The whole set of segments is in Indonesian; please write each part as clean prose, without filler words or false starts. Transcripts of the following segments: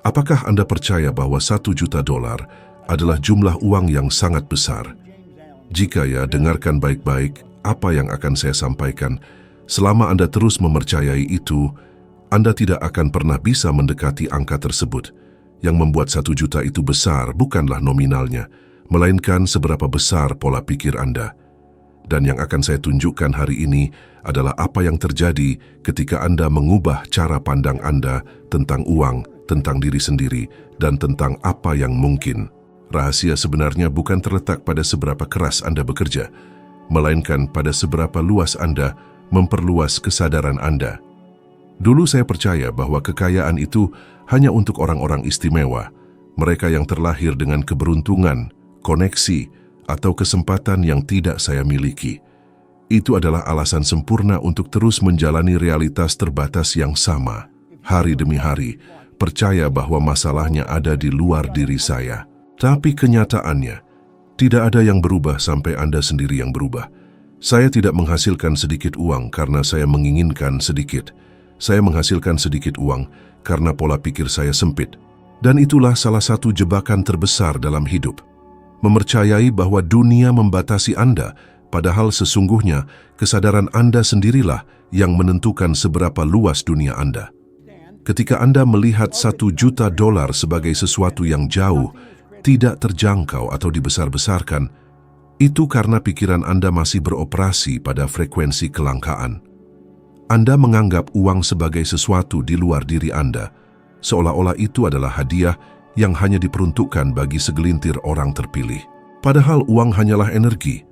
Apakah Anda percaya bahwa $1 juta adalah jumlah uang yang sangat besar? Jika ya, dengarkan baik-baik apa yang akan saya sampaikan. Selama Anda terus mempercayai itu, Anda tidak akan pernah bisa mendekati angka tersebut. Yang membuat 1 juta itu besar bukanlah nominalnya, melainkan seberapa besar pola pikir Anda. Dan yang akan saya tunjukkan hari ini adalah apa yang terjadi ketika Anda mengubah cara pandang Anda tentang uang, tentang diri sendiri, dan tentang apa yang mungkin. Rahasia sebenarnya bukan terletak pada seberapa keras Anda bekerja, melainkan pada seberapa luas Anda memperluas kesadaran Anda. Dulu saya percaya bahwa kekayaan itu hanya untuk orang-orang istimewa, mereka yang terlahir dengan keberuntungan, koneksi, atau kesempatan yang tidak saya miliki. Itu adalah alasan sempurna untuk terus menjalani realitas terbatas yang sama, hari demi hari, percaya bahwa masalahnya ada di luar diri saya. Tapi kenyataannya, tidak ada yang berubah sampai Anda sendiri yang berubah. Saya tidak menghasilkan sedikit uang karena saya menginginkan sedikit. Saya menghasilkan sedikit uang karena pola pikir saya sempit. Dan itulah salah satu jebakan terbesar dalam hidup. Mempercayai bahwa dunia membatasi Anda, padahal sesungguhnya kesadaran Anda sendirilah yang menentukan seberapa luas dunia Anda. Ketika Anda melihat $1 juta sebagai sesuatu yang jauh, tidak terjangkau atau dibesar-besarkan, itu karena pikiran Anda masih beroperasi pada frekuensi kelangkaan. Anda menganggap uang sebagai sesuatu di luar diri Anda, seolah-olah itu adalah hadiah yang hanya diperuntukkan bagi segelintir orang terpilih. Padahal uang hanyalah energi.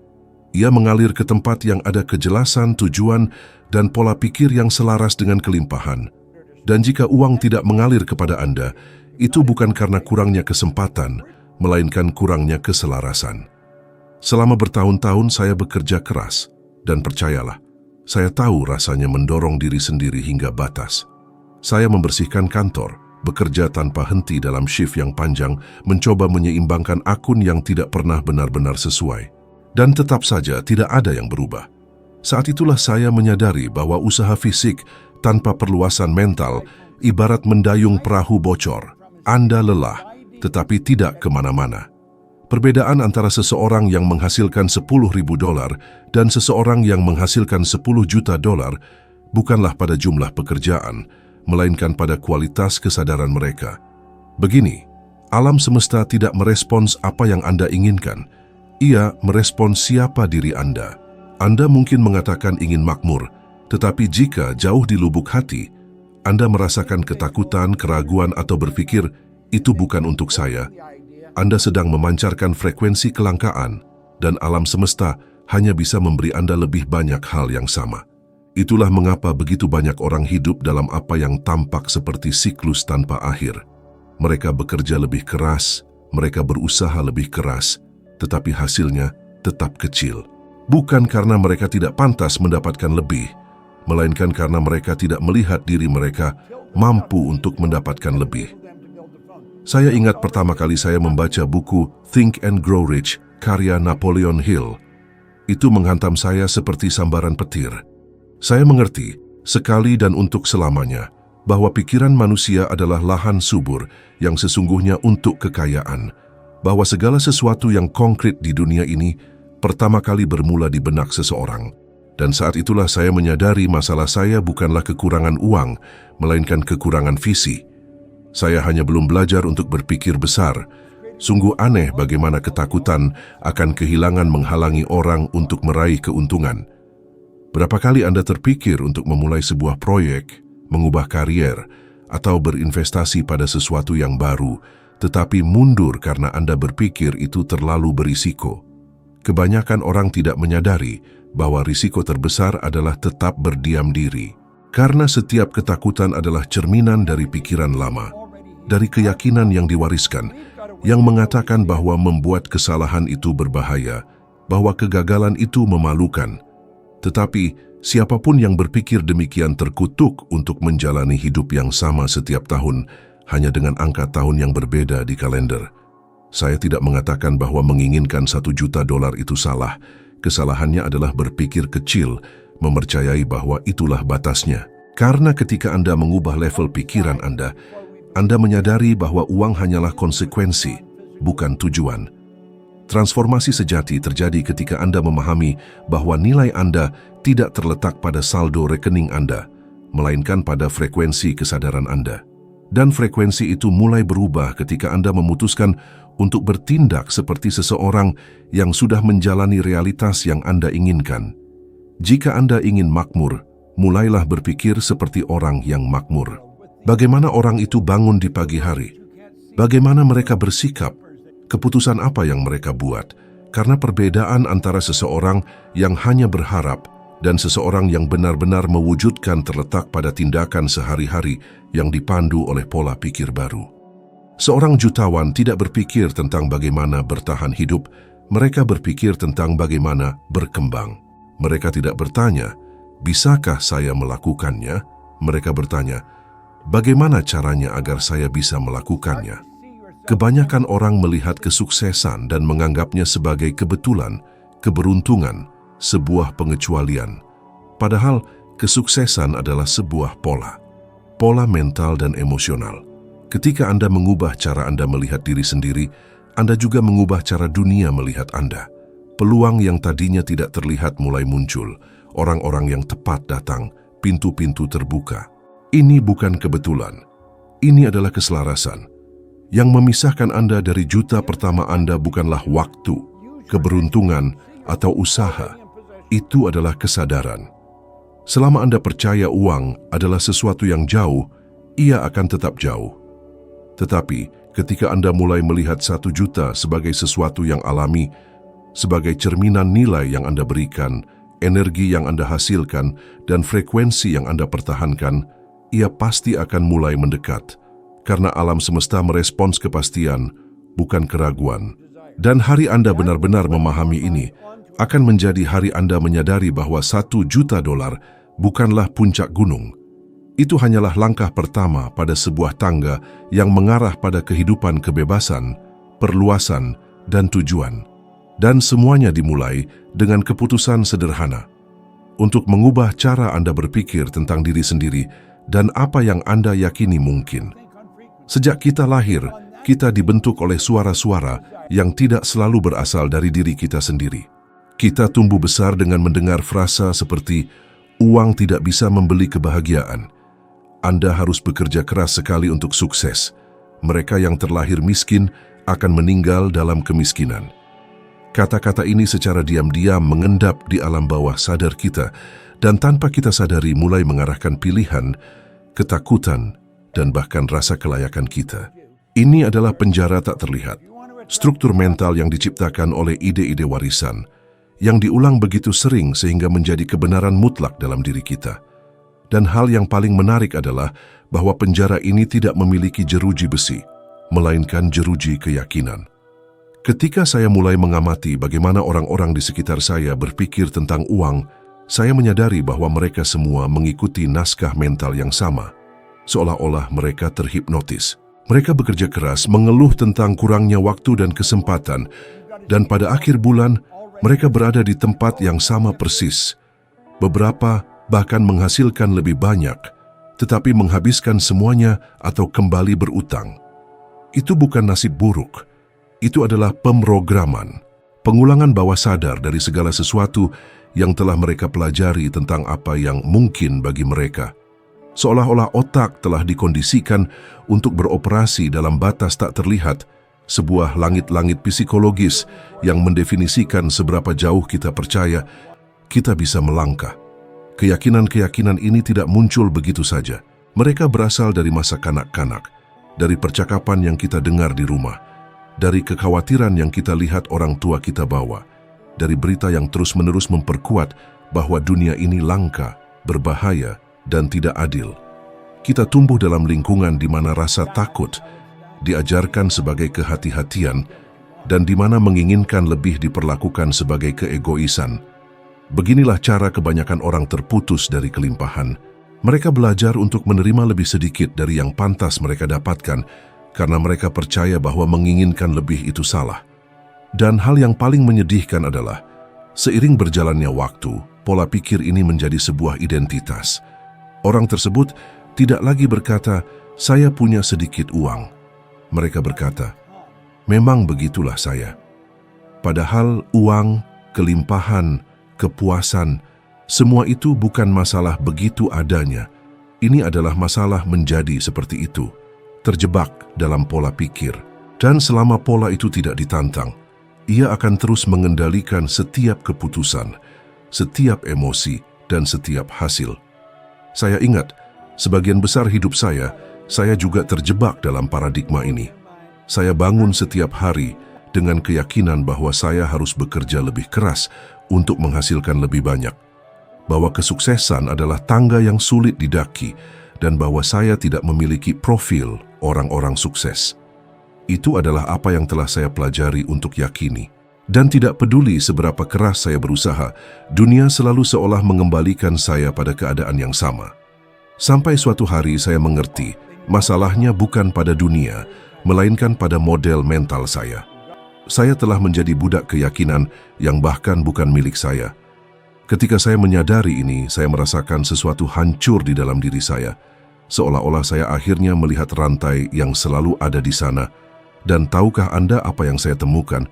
Ia mengalir ke tempat yang ada kejelasan, tujuan, dan pola pikir yang selaras dengan kelimpahan. Dan jika uang tidak mengalir kepada Anda, itu bukan karena kurangnya kesempatan, melainkan kurangnya keselarasan. Selama bertahun-tahun saya bekerja keras, dan percayalah, saya tahu rasanya mendorong diri sendiri hingga batas. Saya membersihkan kantor, bekerja tanpa henti dalam shift yang panjang, mencoba menyeimbangkan akun yang tidak pernah benar-benar sesuai. Dan tetap saja tidak ada yang berubah. Saat itulah saya menyadari bahwa usaha fisik tanpa perluasan mental ibarat mendayung perahu bocor. Anda lelah, tetapi tidak kemana-mana. Perbedaan antara seseorang yang menghasilkan $10.000 dan seseorang yang menghasilkan $10 juta bukanlah pada jumlah pekerjaan, melainkan pada kualitas kesadaran mereka. Begini, alam semesta tidak merespons apa yang Anda inginkan. Ia merespons siapa diri Anda. Anda mungkin mengatakan ingin makmur, tetapi jika jauh di lubuk hati, Anda merasakan ketakutan, keraguan, atau berpikir, itu bukan untuk saya, Anda sedang memancarkan frekuensi kelangkaan, dan alam semesta hanya bisa memberi Anda lebih banyak hal yang sama. Itulah mengapa begitu banyak orang hidup dalam apa yang tampak seperti siklus tanpa akhir. Mereka bekerja lebih keras, mereka berusaha lebih keras, tetapi hasilnya tetap kecil. Bukan karena mereka tidak pantas mendapatkan lebih, melainkan karena mereka tidak melihat diri mereka mampu untuk mendapatkan lebih. Saya ingat pertama kali saya membaca buku Think and Grow Rich karya Napoleon Hill. Itu menghantam saya seperti sambaran petir. Saya mengerti, sekali dan untuk selamanya, bahwa pikiran manusia adalah lahan subur yang sesungguhnya untuk kekayaan, bahwa segala sesuatu yang konkret di dunia ini pertama kali bermula di benak seseorang. Dan saat itulah saya menyadari masalah saya bukanlah kekurangan uang, melainkan kekurangan visi. Saya hanya belum belajar untuk berpikir besar. Sungguh aneh bagaimana ketakutan akan kehilangan menghalangi orang untuk meraih keuntungan. Berapa kali Anda terpikir untuk memulai sebuah proyek, mengubah karier, atau berinvestasi pada sesuatu yang baru, tetapi mundur karena Anda berpikir itu terlalu berisiko? Kebanyakan orang tidak menyadari bahwa risiko terbesar adalah tetap berdiam diri. Karena setiap ketakutan adalah cerminan dari pikiran lama, dari keyakinan yang diwariskan, yang mengatakan bahwa membuat kesalahan itu berbahaya, bahwa kegagalan itu memalukan. Tetapi, siapapun yang berpikir demikian terkutuk untuk menjalani hidup yang sama setiap tahun, hanya dengan angka tahun yang berbeda di kalender. Saya tidak mengatakan bahwa menginginkan $1 juta itu salah. Kesalahannya adalah berpikir kecil, mempercayai bahwa itulah batasnya. Karena ketika Anda mengubah level pikiran Anda Anda menyadari bahwa uang hanyalah konsekuensi, bukan tujuan. Transformasi sejati terjadi ketika Anda memahami bahwa nilai Anda tidak terletak pada saldo rekening Anda, melainkan pada frekuensi kesadaran Anda. Dan frekuensi itu mulai berubah ketika Anda memutuskan untuk bertindak seperti seseorang yang sudah menjalani realitas yang Anda inginkan. Jika Anda ingin makmur, mulailah berpikir seperti orang yang makmur. Bagaimana orang itu bangun di pagi hari? Bagaimana mereka bersikap? Keputusan apa yang mereka buat? Karena perbedaan antara seseorang yang hanya berharap dan seseorang yang benar-benar mewujudkan terletak pada tindakan sehari-hari yang dipandu oleh pola pikir baru. Seorang jutawan tidak berpikir tentang bagaimana bertahan hidup, mereka berpikir tentang bagaimana berkembang. Mereka tidak bertanya, bisakah saya melakukannya? Mereka bertanya, bagaimana caranya agar saya bisa melakukannya? Kebanyakan orang melihat kesuksesan dan menganggapnya sebagai kebetulan, keberuntungan, sebuah pengecualian. Padahal, kesuksesan adalah sebuah pola mental dan emosional. Ketika Anda mengubah cara Anda melihat diri sendiri, Anda juga mengubah cara dunia melihat Anda. Peluang yang tadinya tidak terlihat mulai muncul, orang-orang yang tepat datang, pintu-pintu terbuka. Ini bukan kebetulan, ini adalah keselarasan. Yang memisahkan Anda dari juta pertama Anda bukanlah waktu, keberuntungan, atau usaha. Itu adalah kesadaran. Selama Anda percaya uang adalah sesuatu yang jauh, ia akan tetap jauh. Tetapi ketika Anda mulai melihat 1 juta sebagai sesuatu yang alami, sebagai cerminan nilai yang Anda berikan, energi yang Anda hasilkan, dan frekuensi yang Anda pertahankan, ia pasti akan mulai mendekat. Karena alam semesta merespons kepastian, bukan keraguan. Dan hari Anda benar-benar memahami ini, akan menjadi hari Anda menyadari bahwa $1 juta bukanlah puncak gunung. Itu hanyalah langkah pertama pada sebuah tangga yang mengarah pada kehidupan kebebasan, perluasan, dan tujuan. Dan semuanya dimulai dengan keputusan sederhana untuk mengubah cara Anda berpikir tentang diri sendiri dan apa yang Anda yakini mungkin. Sejak kita lahir, kita dibentuk oleh suara-suara yang tidak selalu berasal dari diri kita sendiri. Kita tumbuh besar dengan mendengar frasa seperti, uang tidak bisa membeli kebahagiaan. Anda harus bekerja keras sekali untuk sukses. Mereka yang terlahir miskin akan meninggal dalam kemiskinan. Kata-kata ini secara diam-diam mengendap di alam bawah sadar kita dan tanpa kita sadari mulai mengarahkan pilihan, ketakutan, dan bahkan rasa kelayakan kita. Ini adalah penjara tak terlihat. Struktur mental yang diciptakan oleh ide-ide warisan, yang diulang begitu sering sehingga menjadi kebenaran mutlak dalam diri kita. Dan hal yang paling menarik adalah bahwa penjara ini tidak memiliki jeruji besi, melainkan jeruji keyakinan. Ketika saya mulai mengamati bagaimana orang-orang di sekitar saya berpikir tentang uang, saya menyadari bahwa mereka semua mengikuti naskah mental yang sama, seolah-olah mereka terhipnotis. Mereka bekerja keras, mengeluh tentang kurangnya waktu dan kesempatan, dan pada akhir bulan, mereka berada di tempat yang sama persis. Beberapa bahkan menghasilkan lebih banyak, tetapi menghabiskan semuanya atau kembali berutang. Itu bukan nasib buruk. Itu adalah pemrograman, pengulangan bawah sadar dari segala sesuatu yang telah mereka pelajari tentang apa yang mungkin bagi mereka. Seolah-olah otak telah dikondisikan untuk beroperasi dalam batas tak terlihat, sebuah langit-langit psikologis yang mendefinisikan seberapa jauh kita percaya kita bisa melangkah. Keyakinan-keyakinan ini tidak muncul begitu saja. Mereka berasal dari masa kanak-kanak, dari percakapan yang kita dengar di rumah, dari kekhawatiran yang kita lihat orang tua kita bawa, dari berita yang terus-menerus memperkuat bahwa dunia ini langka, berbahaya, dan tidak adil. Kita tumbuh dalam lingkungan di mana rasa takut diajarkan sebagai kehati-hatian dan di mana menginginkan lebih diperlakukan sebagai keegoisan. Beginilah cara kebanyakan orang terputus dari kelimpahan. Mereka belajar untuk menerima lebih sedikit dari yang pantas mereka dapatkan karena mereka percaya bahwa menginginkan lebih itu salah. Dan hal yang paling menyedihkan adalah, seiring berjalannya waktu, pola pikir ini menjadi sebuah identitas. Orang tersebut tidak lagi berkata, "Saya punya sedikit uang." Mereka berkata, "Memang begitulah saya." Padahal uang, kelimpahan, kepuasan, semua itu bukan masalah begitu adanya. Ini adalah masalah menjadi seperti itu, terjebak dalam pola pikir. Dan selama pola itu tidak ditantang, ia akan terus mengendalikan setiap keputusan, setiap emosi, dan setiap hasil. Saya ingat, sebagian besar hidup saya juga terjebak dalam paradigma ini. Saya bangun setiap hari dengan keyakinan bahwa saya harus bekerja lebih keras untuk menghasilkan lebih banyak, bahwa kesuksesan adalah tangga yang sulit didaki, dan bahwa saya tidak memiliki profil orang-orang sukses. Itu adalah apa yang telah saya pelajari untuk yakini. Dan tidak peduli seberapa keras saya berusaha, dunia selalu seolah mengembalikan saya pada keadaan yang sama. Sampai suatu hari saya mengerti, masalahnya bukan pada dunia, melainkan pada model mental saya. Saya telah menjadi budak keyakinan yang bahkan bukan milik saya. Ketika saya menyadari ini, saya merasakan sesuatu hancur di dalam diri saya. Seolah-olah saya akhirnya melihat rantai yang selalu ada di sana. Dan tahukah Anda apa yang saya temukan?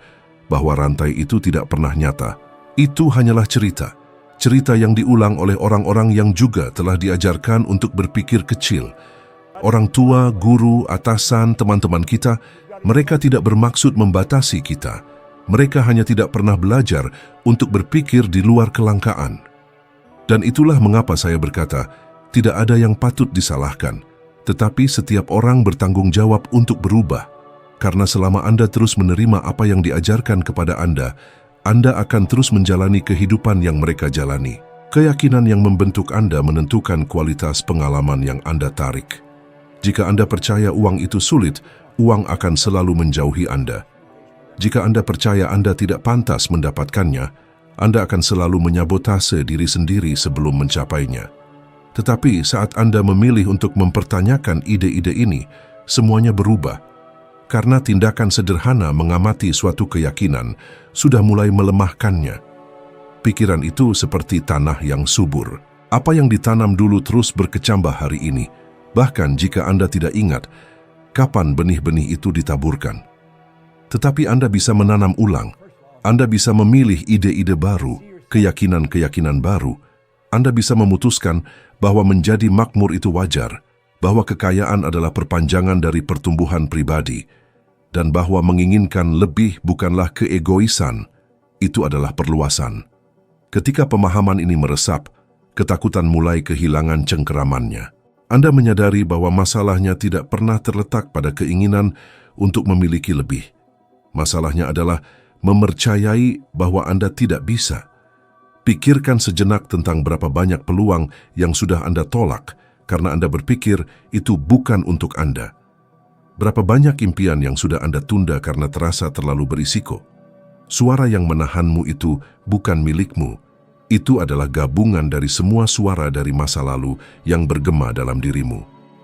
Bahwa rantai itu tidak pernah nyata. Itu hanyalah cerita. Cerita yang diulang oleh orang-orang yang juga telah diajarkan untuk berpikir kecil. Orang tua, guru, atasan, teman-teman kita, mereka tidak bermaksud membatasi kita. Mereka hanya tidak pernah belajar untuk berpikir di luar kelangkaan. Dan itulah mengapa saya berkata, tidak ada yang patut disalahkan, tetapi setiap orang bertanggung jawab untuk berubah. Karena selama Anda terus menerima apa yang diajarkan kepada Anda akan terus menjalani kehidupan yang mereka jalani. Keyakinan yang membentuk Anda menentukan kualitas pengalaman yang Anda tarik. Jika Anda percaya uang itu sulit, uang akan selalu menjauhi Anda. Jika Anda percaya Anda tidak pantas mendapatkannya, Anda akan selalu menyabotase diri sendiri sebelum mencapainya. Tetapi saat Anda memilih untuk mempertanyakan ide-ide ini, semuanya berubah. Karena tindakan sederhana mengamati suatu keyakinan sudah mulai melemahkannya. Pikiran itu seperti tanah yang subur. Apa yang ditanam dulu terus berkecambah hari ini, bahkan jika Anda tidak ingat kapan benih-benih itu ditaburkan. Tetapi Anda bisa menanam ulang. Anda bisa memilih ide-ide baru, keyakinan-keyakinan baru. Anda bisa memutuskan bahwa menjadi makmur itu wajar, bahwa kekayaan adalah perpanjangan dari pertumbuhan pribadi, dan bahwa menginginkan lebih bukanlah keegoisan, itu adalah perluasan. Ketika pemahaman ini meresap, ketakutan mulai kehilangan cengkeramannya. Anda menyadari bahwa masalahnya tidak pernah terletak pada keinginan untuk memiliki lebih. Masalahnya adalah mempercayai bahwa Anda tidak bisa. Pikirkan sejenak tentang berapa banyak peluang yang sudah Anda tolak karena Anda berpikir itu bukan untuk Anda. Berapa banyak impian yang sudah Anda tunda karena terasa terlalu berisiko. Suara yang menahanmu itu bukan milikmu. Itu adalah gabungan dari semua suara dari masa lalu yang bergema dalam dirimu.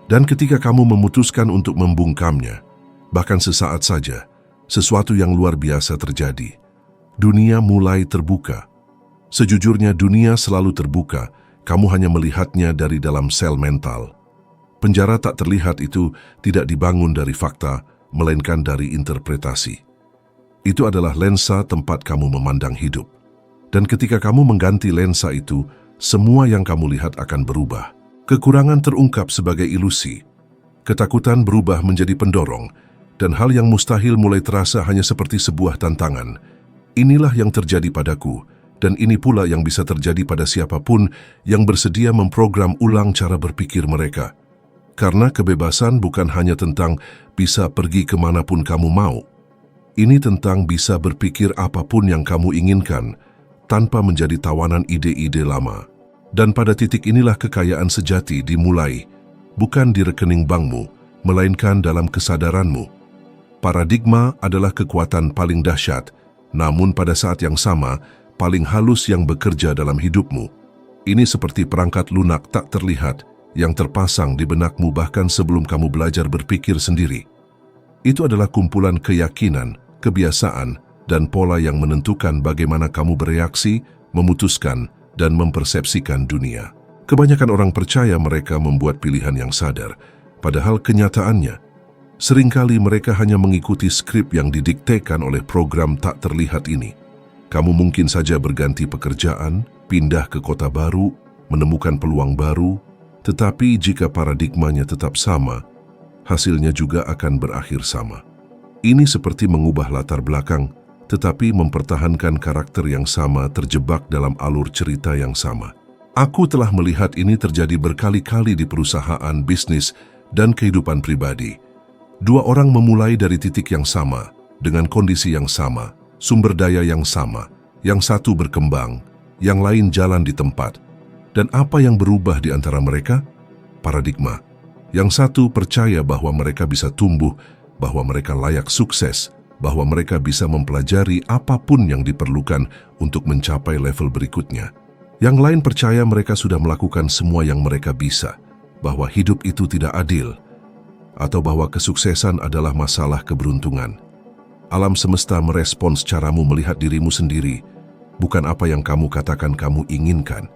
Dan ketika kamu memutuskan untuk membungkamnya, bahkan sesaat saja, sesuatu yang luar biasa terjadi. Dunia mulai terbuka. Sejujurnya dunia selalu terbuka, kamu hanya melihatnya dari dalam sel mental. Penjara tak terlihat itu tidak dibangun dari fakta, melainkan dari interpretasi. Itu adalah lensa tempat kamu memandang hidup. Dan ketika kamu mengganti lensa itu, semua yang kamu lihat akan berubah. Kekurangan terungkap sebagai ilusi. Ketakutan berubah menjadi pendorong, dan hal yang mustahil mulai terasa hanya seperti sebuah tantangan. Inilah yang terjadi padaku, dan ini pula yang bisa terjadi pada siapapun yang bersedia memprogram ulang cara berpikir mereka. Karena kebebasan bukan hanya tentang bisa pergi kemanapun kamu mau. Ini tentang bisa berpikir apapun yang kamu inginkan, tanpa menjadi tawanan ide-ide lama. Dan pada titik inilah kekayaan sejati dimulai, bukan di rekening bankmu, melainkan dalam kesadaranmu. Paradigma adalah kekuatan paling dahsyat, namun pada saat yang sama, paling halus yang bekerja dalam hidupmu. Ini seperti perangkat lunak tak terlihat yang terpasang di benakmu bahkan sebelum kamu belajar berpikir sendiri. Itu adalah kumpulan keyakinan, kebiasaan, dan pola yang menentukan bagaimana kamu bereaksi, memutuskan, dan mempersepsikan dunia. Kebanyakan orang percaya mereka membuat pilihan yang sadar, Padahal kenyataannya, seringkali mereka hanya mengikuti skrip yang didiktekan oleh program tak terlihat ini. Kamu mungkin saja berganti pekerjaan, pindah ke kota baru, menemukan peluang baru, tetapi jika paradigmanya tetap sama, hasilnya juga akan berakhir sama. Ini seperti mengubah latar belakang, tetapi mempertahankan karakter yang sama terjebak dalam alur cerita yang sama. Aku telah melihat ini terjadi berkali-kali di perusahaan, bisnis, dan kehidupan pribadi. Dua orang memulai dari titik yang sama, dengan kondisi yang sama, sumber daya yang sama. Yang satu berkembang, yang lain jalan di tempat. Dan apa yang berubah di antara mereka? Paradigma. Yang satu percaya bahwa mereka bisa tumbuh, bahwa mereka layak sukses, bahwa mereka bisa mempelajari apapun yang diperlukan untuk mencapai level berikutnya. Yang lain percaya mereka sudah melakukan semua yang mereka bisa, bahwa hidup itu tidak adil, atau bahwa kesuksesan adalah masalah keberuntungan. Alam semesta merespons caramu melihat dirimu sendiri, bukan apa yang kamu katakan kamu inginkan.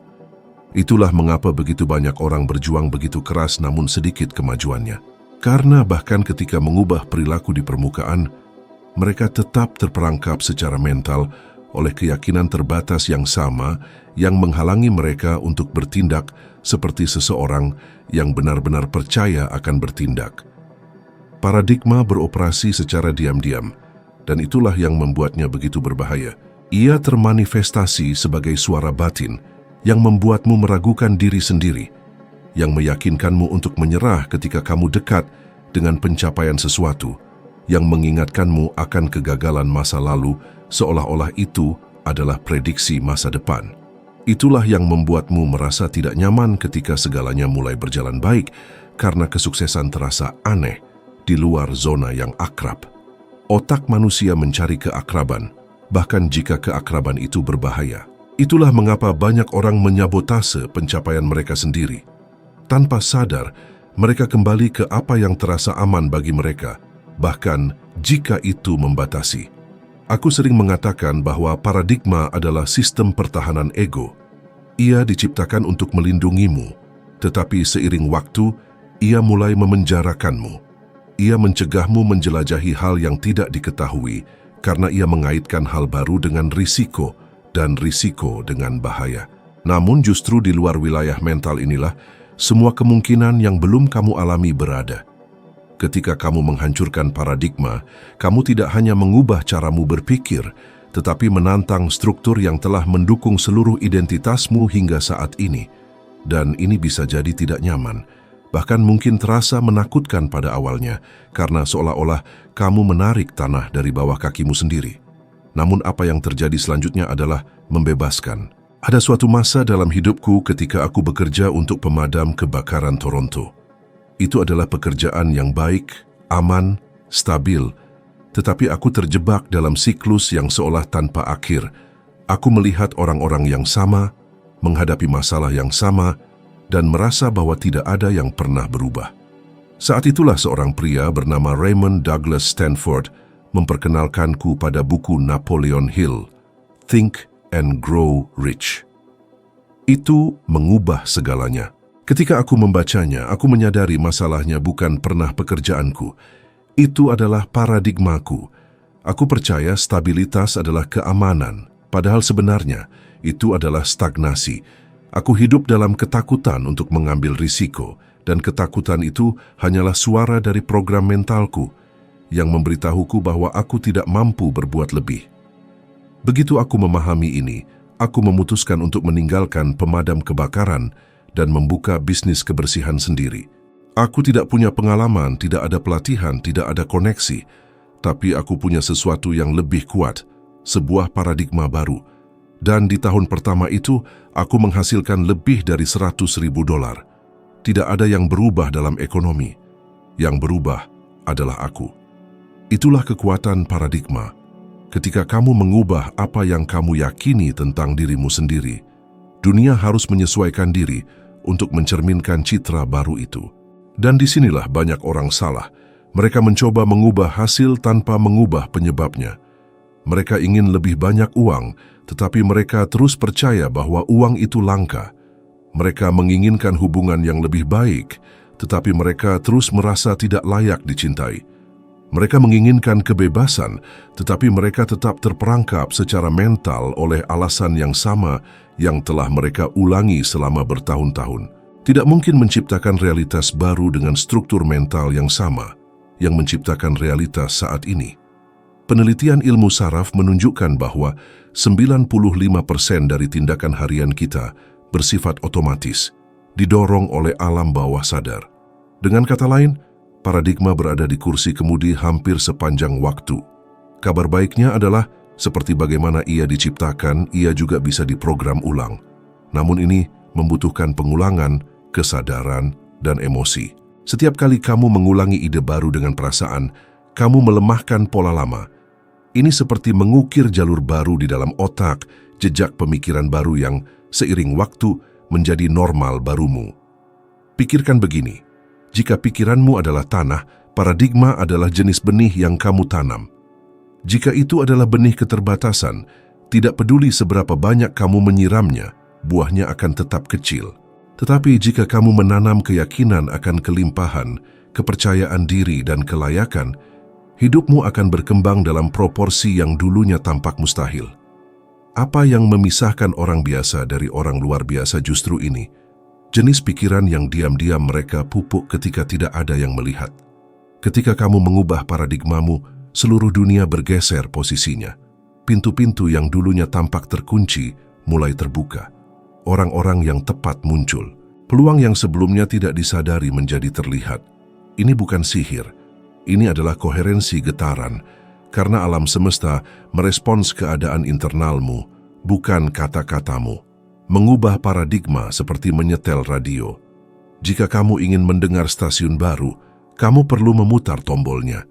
Itulah mengapa begitu banyak orang berjuang begitu keras namun sedikit kemajuannya. Karena bahkan ketika mengubah perilaku di permukaan, mereka tetap terperangkap secara mental oleh keyakinan terbatas yang sama yang menghalangi mereka untuk bertindak seperti seseorang yang benar-benar percaya akan bertindak. Paradigma beroperasi secara diam-diam, dan itulah yang membuatnya begitu berbahaya. Ia termanifestasi sebagai suara batin yang membuatmu meragukan diri sendiri, yang meyakinkanmu untuk menyerah ketika kamu dekat dengan pencapaian sesuatu, yang mengingatkanmu akan kegagalan masa lalu seolah-olah itu adalah prediksi masa depan. Itulah yang membuatmu merasa tidak nyaman ketika segalanya mulai berjalan baik karena kesuksesan terasa aneh di luar zona yang akrab. Otak manusia mencari keakraban, bahkan jika keakraban itu berbahaya. Itulah mengapa banyak orang menyabotase pencapaian mereka sendiri. Tanpa sadar, mereka kembali ke apa yang terasa aman bagi mereka, bahkan jika itu membatasi. Aku sering mengatakan bahwa paradigma adalah sistem pertahanan ego. Ia diciptakan untuk melindungimu, tetapi seiring waktu, ia mulai memenjarakanmu. Ia mencegahmu menjelajahi hal yang tidak diketahui karena ia mengaitkan hal baru dengan risiko dan risiko dengan bahaya. Namun justru di luar wilayah mental inilah semua kemungkinan yang belum kamu alami berada. Ketika kamu menghancurkan paradigma, kamu tidak hanya mengubah caramu berpikir, tetapi menantang struktur yang telah mendukung seluruh identitasmu hingga saat ini. Dan ini bisa jadi tidak nyaman, bahkan mungkin terasa menakutkan pada awalnya, karena seolah-olah kamu menarik tanah dari bawah kakimu sendiri. Namun apa yang terjadi selanjutnya adalah membebaskan. Ada suatu masa dalam hidupku ketika aku bekerja untuk pemadam kebakaran Toronto. Itu adalah pekerjaan yang baik, aman, stabil, tetapi aku terjebak dalam siklus yang seolah tanpa akhir. Aku melihat orang-orang yang sama, menghadapi masalah yang sama, dan merasa bahwa tidak ada yang pernah berubah. Saat itulah seorang pria bernama Raymond Douglas Stanford memperkenalkanku pada buku Napoleon Hill, Think and Grow Rich. Itu mengubah segalanya. Ketika aku membacanya, aku menyadari masalahnya bukan pernah pekerjaanku. Itu adalah paradigmaku. Aku percaya stabilitas adalah keamanan, padahal sebenarnya itu adalah stagnasi. Aku hidup dalam ketakutan untuk mengambil risiko, dan ketakutan itu hanyalah suara dari program mentalku yang memberitahuku bahwa aku tidak mampu berbuat lebih. Begitu aku memahami ini, aku memutuskan untuk meninggalkan pemadam kebakaran dan membuka bisnis kebersihan sendiri. Aku tidak punya pengalaman, tidak ada pelatihan, tidak ada koneksi, tapi aku punya sesuatu yang lebih kuat, sebuah paradigma baru. Dan di tahun pertama itu, aku menghasilkan lebih dari $100,000. Tidak ada yang berubah dalam ekonomi. Yang berubah adalah aku. Itulah kekuatan paradigma. Ketika kamu mengubah apa yang kamu yakini tentang dirimu sendiri, dunia harus menyesuaikan diri untuk mencerminkan citra baru itu. Dan disinilah banyak orang salah. Mereka mencoba mengubah hasil tanpa mengubah penyebabnya. Mereka ingin lebih banyak uang, tetapi mereka terus percaya bahwa uang itu langka. Mereka menginginkan hubungan yang lebih baik, tetapi mereka terus merasa tidak layak dicintai. Mereka menginginkan kebebasan, tetapi mereka tetap terperangkap secara mental oleh alasan yang sama yang telah mereka ulangi selama bertahun-tahun. Tidak mungkin menciptakan realitas baru dengan struktur mental yang sama yang menciptakan realitas saat ini. Penelitian ilmu saraf menunjukkan bahwa 95% dari tindakan harian kita bersifat otomatis, didorong oleh alam bawah sadar. Dengan kata lain, paradigma berada di kursi kemudi hampir sepanjang waktu. Kabar baiknya adalah, seperti bagaimana ia diciptakan, ia juga bisa diprogram ulang. Namun ini membutuhkan pengulangan, kesadaran, dan emosi. Setiap kali kamu mengulangi ide baru dengan perasaan, kamu melemahkan pola lama. Ini seperti mengukir jalur baru di dalam otak, jejak pemikiran baru yang seiring waktu menjadi normal barumu. Pikirkan begini. Jika pikiranmu adalah tanah, paradigma adalah jenis benih yang kamu tanam. Jika itu adalah benih keterbatasan, tidak peduli seberapa banyak kamu menyiramnya, buahnya akan tetap kecil. Tetapi jika kamu menanam keyakinan akan kelimpahan, kepercayaan diri dan kelayakan, hidupmu akan berkembang dalam proporsi yang dulunya tampak mustahil. Apa yang memisahkan orang biasa dari orang luar biasa justru ini. Jenis pikiran yang diam-diam mereka pupuk ketika tidak ada yang melihat. Ketika kamu mengubah paradigmamu, seluruh dunia bergeser posisinya. Pintu-pintu yang dulunya tampak terkunci mulai terbuka. Orang-orang yang tepat muncul. Peluang yang sebelumnya tidak disadari menjadi terlihat. Ini bukan sihir. Ini adalah koherensi getaran, karena alam semesta merespons keadaan internalmu, bukan kata-katamu. Mengubah paradigma seperti menyetel radio. Jika kamu ingin mendengar stasiun baru, kamu perlu memutar tombolnya.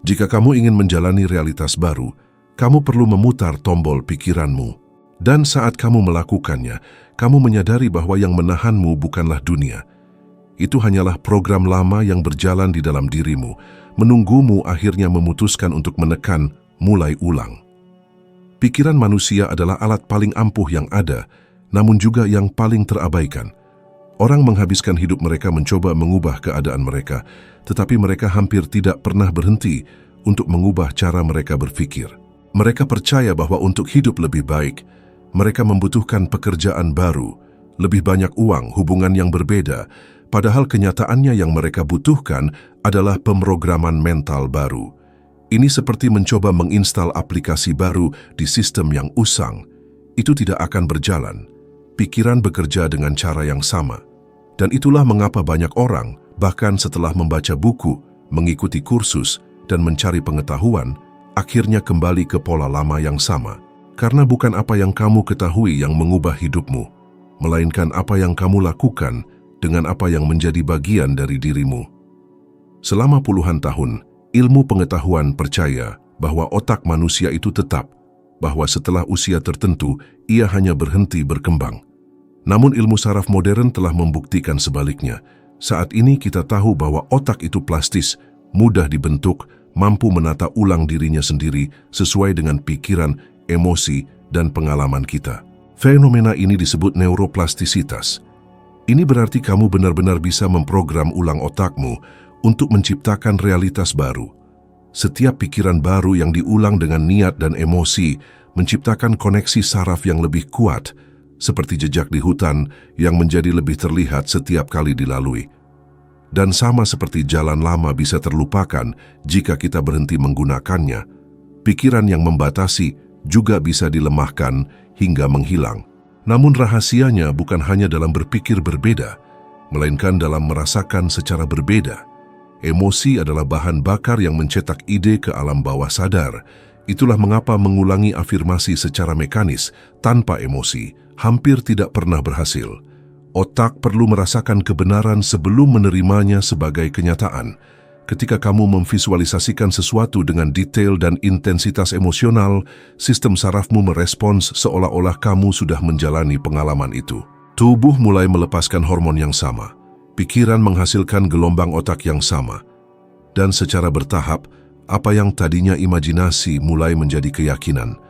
Jika kamu ingin menjalani realitas baru, kamu perlu memutar tombol pikiranmu. Dan saat kamu melakukannya, kamu menyadari bahwa yang menahanmu bukanlah dunia. Itu hanyalah program lama yang berjalan di dalam dirimu, menunggumu akhirnya memutuskan untuk menekan mulai ulang. Pikiran manusia adalah alat paling ampuh yang ada, namun juga yang paling terabaikan. Orang menghabiskan hidup mereka mencoba mengubah keadaan mereka, tetapi mereka hampir tidak pernah berhenti untuk mengubah cara mereka berpikir. Mereka percaya bahwa untuk hidup lebih baik, mereka membutuhkan pekerjaan baru, lebih banyak uang, hubungan yang berbeda, padahal kenyataannya yang mereka butuhkan adalah pemrograman mental baru. Ini seperti mencoba menginstal aplikasi baru di sistem yang usang. Itu tidak akan berjalan. Pikiran bekerja dengan cara yang sama. Dan itulah mengapa banyak orang, bahkan setelah membaca buku, mengikuti kursus, dan mencari pengetahuan, akhirnya kembali ke pola lama yang sama. Karena bukan apa yang kamu ketahui yang mengubah hidupmu, melainkan apa yang kamu lakukan dengan apa yang menjadi bagian dari dirimu. Selama puluhan tahun, ilmu pengetahuan percaya bahwa otak manusia itu tetap, bahwa setelah usia tertentu, ia hanya berhenti berkembang. Namun ilmu saraf modern telah membuktikan sebaliknya. Saat ini kita tahu bahwa otak itu plastis, mudah dibentuk, mampu menata ulang dirinya sendiri sesuai dengan pikiran, emosi, dan pengalaman kita. Fenomena ini disebut neuroplastisitas. Ini berarti kamu benar-benar bisa memprogram ulang otakmu untuk menciptakan realitas baru. Setiap pikiran baru yang diulang dengan niat dan emosi menciptakan koneksi saraf yang lebih kuat, seperti jejak di hutan yang menjadi lebih terlihat setiap kali dilalui. Dan sama seperti jalan lama bisa terlupakan jika kita berhenti menggunakannya, pikiran yang membatasi juga bisa dilemahkan hingga menghilang. Namun rahasianya bukan hanya dalam berpikir berbeda, melainkan dalam merasakan secara berbeda. Emosi adalah bahan bakar yang mencetak ide ke alam bawah sadar. Itulah mengapa mengulangi afirmasi secara mekanis tanpa emosi hampir tidak pernah berhasil. Otak perlu merasakan kebenaran sebelum menerimanya sebagai kenyataan. Ketika kamu memvisualisasikan sesuatu dengan detail dan intensitas emosional, sistem sarafmu merespons seolah-olah kamu sudah menjalani pengalaman itu. Tubuh mulai melepaskan hormon yang sama. Pikiran menghasilkan gelombang otak yang sama. Dan secara bertahap, apa yang tadinya imajinasi mulai menjadi keyakinan.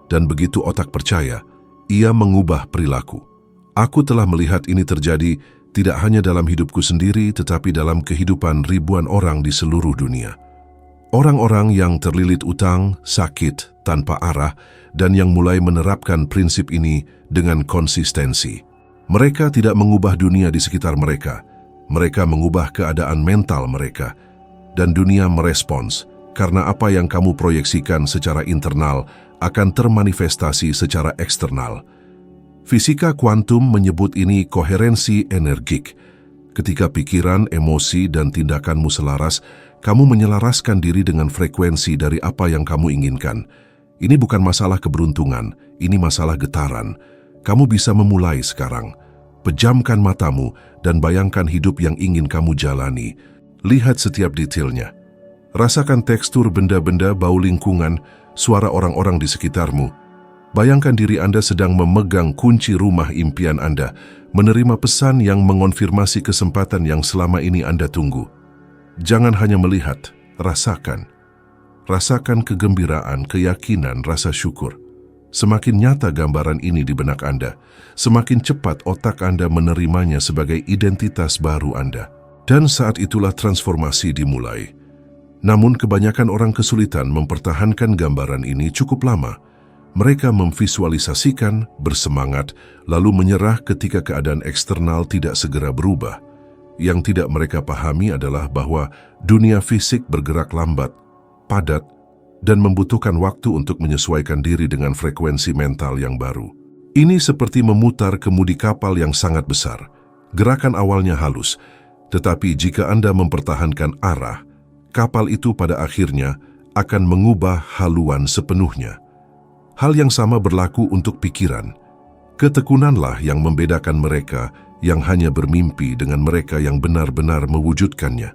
Dan begitu otak percaya, ia mengubah perilaku. Aku telah melihat ini terjadi tidak hanya dalam hidupku sendiri tetapi dalam kehidupan ribuan orang di seluruh dunia. Orang-orang yang terlilit utang, sakit, tanpa arah, dan yang mulai menerapkan prinsip ini dengan konsistensi. Mereka tidak mengubah dunia di sekitar mereka. Mereka mengubah keadaan mental mereka. Dan dunia merespons, karena apa yang kamu proyeksikan secara internal akan termanifestasi secara eksternal. Fisika kuantum menyebut ini koherensi energik. Ketika pikiran, emosi, dan tindakanmu selaras, kamu menyelaraskan diri dengan frekuensi dari apa yang kamu inginkan. Ini bukan masalah keberuntungan, ini masalah getaran. Kamu bisa memulai sekarang. Pejamkan matamu dan bayangkan hidup yang ingin kamu jalani. Lihat setiap detailnya. Rasakan tekstur benda-benda, bau lingkungan, suara orang-orang di sekitarmu. Bayangkan diri Anda sedang memegang kunci rumah impian Anda, menerima pesan yang mengonfirmasi kesempatan yang selama ini Anda tunggu. Jangan hanya melihat, rasakan. Rasakan kegembiraan, keyakinan, rasa syukur. Semakin nyata gambaran ini di benak Anda, semakin cepat otak Anda menerimanya sebagai identitas baru Anda. Dan saat itulah transformasi dimulai. Namun kebanyakan orang kesulitan mempertahankan gambaran ini cukup lama. Mereka memvisualisasikan, bersemangat, lalu menyerah ketika keadaan eksternal tidak segera berubah. Yang tidak mereka pahami adalah bahwa dunia fisik bergerak lambat, padat, dan membutuhkan waktu untuk menyesuaikan diri dengan frekuensi mental yang baru. Ini seperti memutar kemudi kapal yang sangat besar. Gerakan awalnya halus, tetapi jika Anda mempertahankan arah, kapal itu pada akhirnya akan mengubah haluan sepenuhnya. Hal yang sama berlaku untuk pikiran. Ketekunanlah yang membedakan mereka yang hanya bermimpi dengan mereka yang benar-benar mewujudkannya.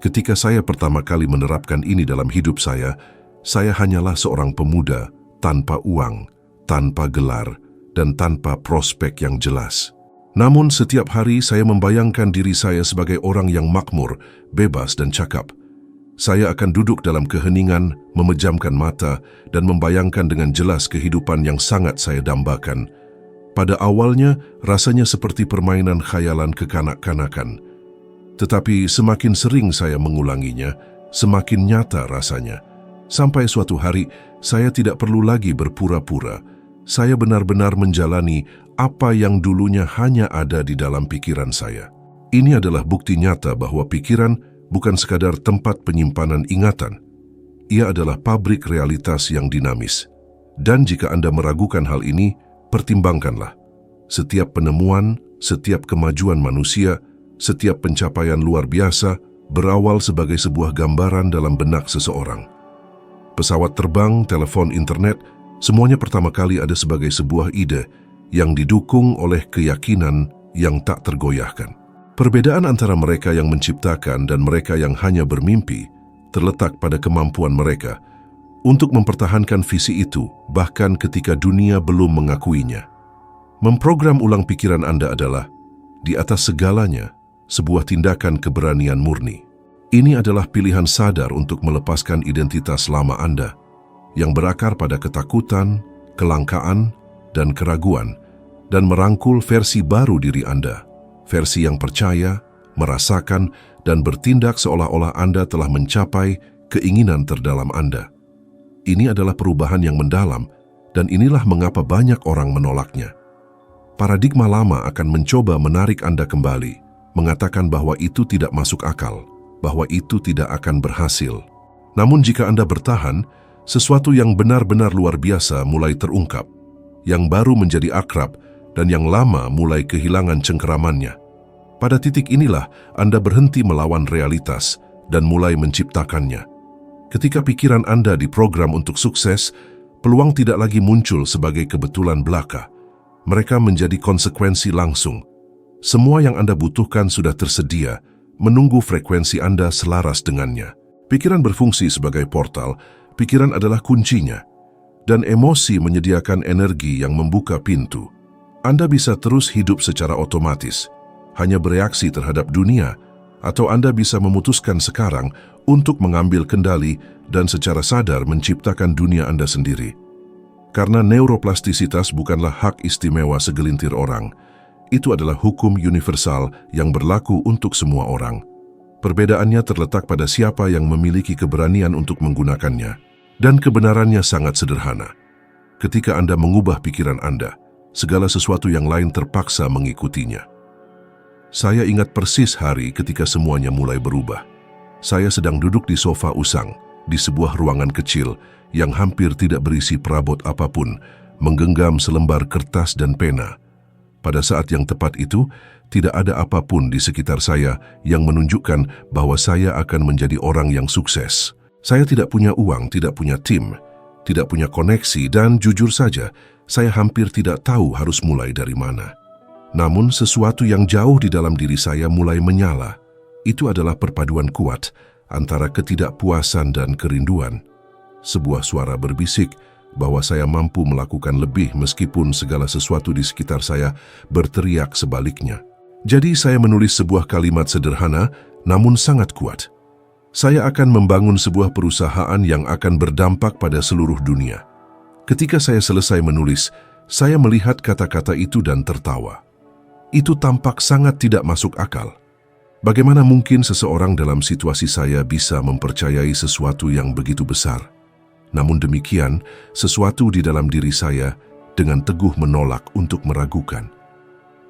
Ketika saya pertama kali menerapkan ini dalam hidup saya hanyalah seorang pemuda tanpa uang, tanpa gelar, dan tanpa prospek yang jelas. Namun setiap hari saya membayangkan diri saya sebagai orang yang makmur, bebas, dan cakap. Saya akan duduk dalam keheningan, memejamkan mata, dan membayangkan dengan jelas kehidupan yang sangat saya dambakan. Pada awalnya, rasanya seperti permainan khayalan kekanak-kanakan. Tetapi semakin sering saya mengulanginya, semakin nyata rasanya. Sampai suatu hari, saya tidak perlu lagi berpura-pura. Saya benar-benar menjalani apa yang dulunya hanya ada di dalam pikiran saya. Ini adalah bukti nyata bahwa pikiran bukan sekadar tempat penyimpanan ingatan. Ia adalah pabrik realitas yang dinamis. Dan jika Anda meragukan hal ini, pertimbangkanlah. Setiap penemuan, setiap kemajuan manusia, setiap pencapaian luar biasa berawal sebagai sebuah gambaran dalam benak seseorang. Pesawat terbang, telepon, internet, semuanya pertama kali ada sebagai sebuah ide yang didukung oleh keyakinan yang tak tergoyahkan. Perbedaan antara mereka yang menciptakan dan mereka yang hanya bermimpi terletak pada kemampuan mereka untuk mempertahankan visi itu bahkan ketika dunia belum mengakuinya. Memprogram ulang pikiran Anda adalah, di atas segalanya, sebuah tindakan keberanian murni. Ini adalah pilihan sadar untuk melepaskan identitas lama Anda yang berakar pada ketakutan, kelangkaan, dan keraguan dan merangkul versi baru diri Anda. Versi yang percaya, merasakan, dan bertindak seolah-olah Anda telah mencapai keinginan terdalam Anda. Ini adalah perubahan yang mendalam, dan inilah mengapa banyak orang menolaknya. Paradigma lama akan mencoba menarik Anda kembali, mengatakan bahwa itu tidak masuk akal, bahwa itu tidak akan berhasil. Namun jika Anda bertahan, sesuatu yang benar-benar luar biasa mulai terungkap, yang baru menjadi akrab, dan yang lama mulai kehilangan cengkeramannya. Pada titik inilah Anda berhenti melawan realitas dan mulai menciptakannya. Ketika pikiran Anda diprogram untuk sukses, peluang tidak lagi muncul sebagai kebetulan belaka. Mereka menjadi konsekuensi langsung. Semua yang Anda butuhkan sudah tersedia, menunggu frekuensi Anda selaras dengannya. Pikiran berfungsi sebagai portal, pikiran adalah kuncinya, dan emosi menyediakan energi yang membuka pintu. Anda bisa terus hidup secara otomatis, hanya bereaksi terhadap dunia, atau Anda bisa memutuskan sekarang untuk mengambil kendali dan secara sadar menciptakan dunia Anda sendiri. Karena neuroplastisitas bukanlah hak istimewa segelintir orang, Itu adalah hukum universal yang berlaku untuk semua orang. Perbedaannya terletak pada siapa yang memiliki keberanian untuk menggunakannya. Dan kebenarannya sangat sederhana. Ketika Anda mengubah pikiran Anda, segala sesuatu yang lain terpaksa mengikutinya. Saya ingat persis hari ketika semuanya mulai berubah. Saya sedang duduk di sofa usang, di sebuah ruangan kecil yang hampir tidak berisi perabot apapun, menggenggam selembar kertas dan pena. Pada saat yang tepat itu, tidak ada apapun di sekitar saya yang menunjukkan bahwa saya akan menjadi orang yang sukses. Saya tidak punya uang, tidak punya tim, tidak punya koneksi, dan jujur saja, saya hampir tidak tahu harus mulai dari mana. Namun sesuatu yang jauh di dalam diri saya mulai menyala. Itu adalah perpaduan kuat antara ketidakpuasan dan kerinduan. Sebuah suara berbisik bahwa saya mampu melakukan lebih meskipun segala sesuatu di sekitar saya berteriak sebaliknya. Jadi saya menulis sebuah kalimat sederhana namun sangat kuat. Saya akan membangun sebuah perusahaan yang akan berdampak pada seluruh dunia. Ketika saya selesai menulis, saya melihat kata-kata itu dan tertawa. Itu tampak sangat tidak masuk akal. Bagaimana mungkin seseorang dalam situasi saya bisa mempercayai sesuatu yang begitu besar? Namun demikian, sesuatu di dalam diri saya dengan teguh menolak untuk meragukan.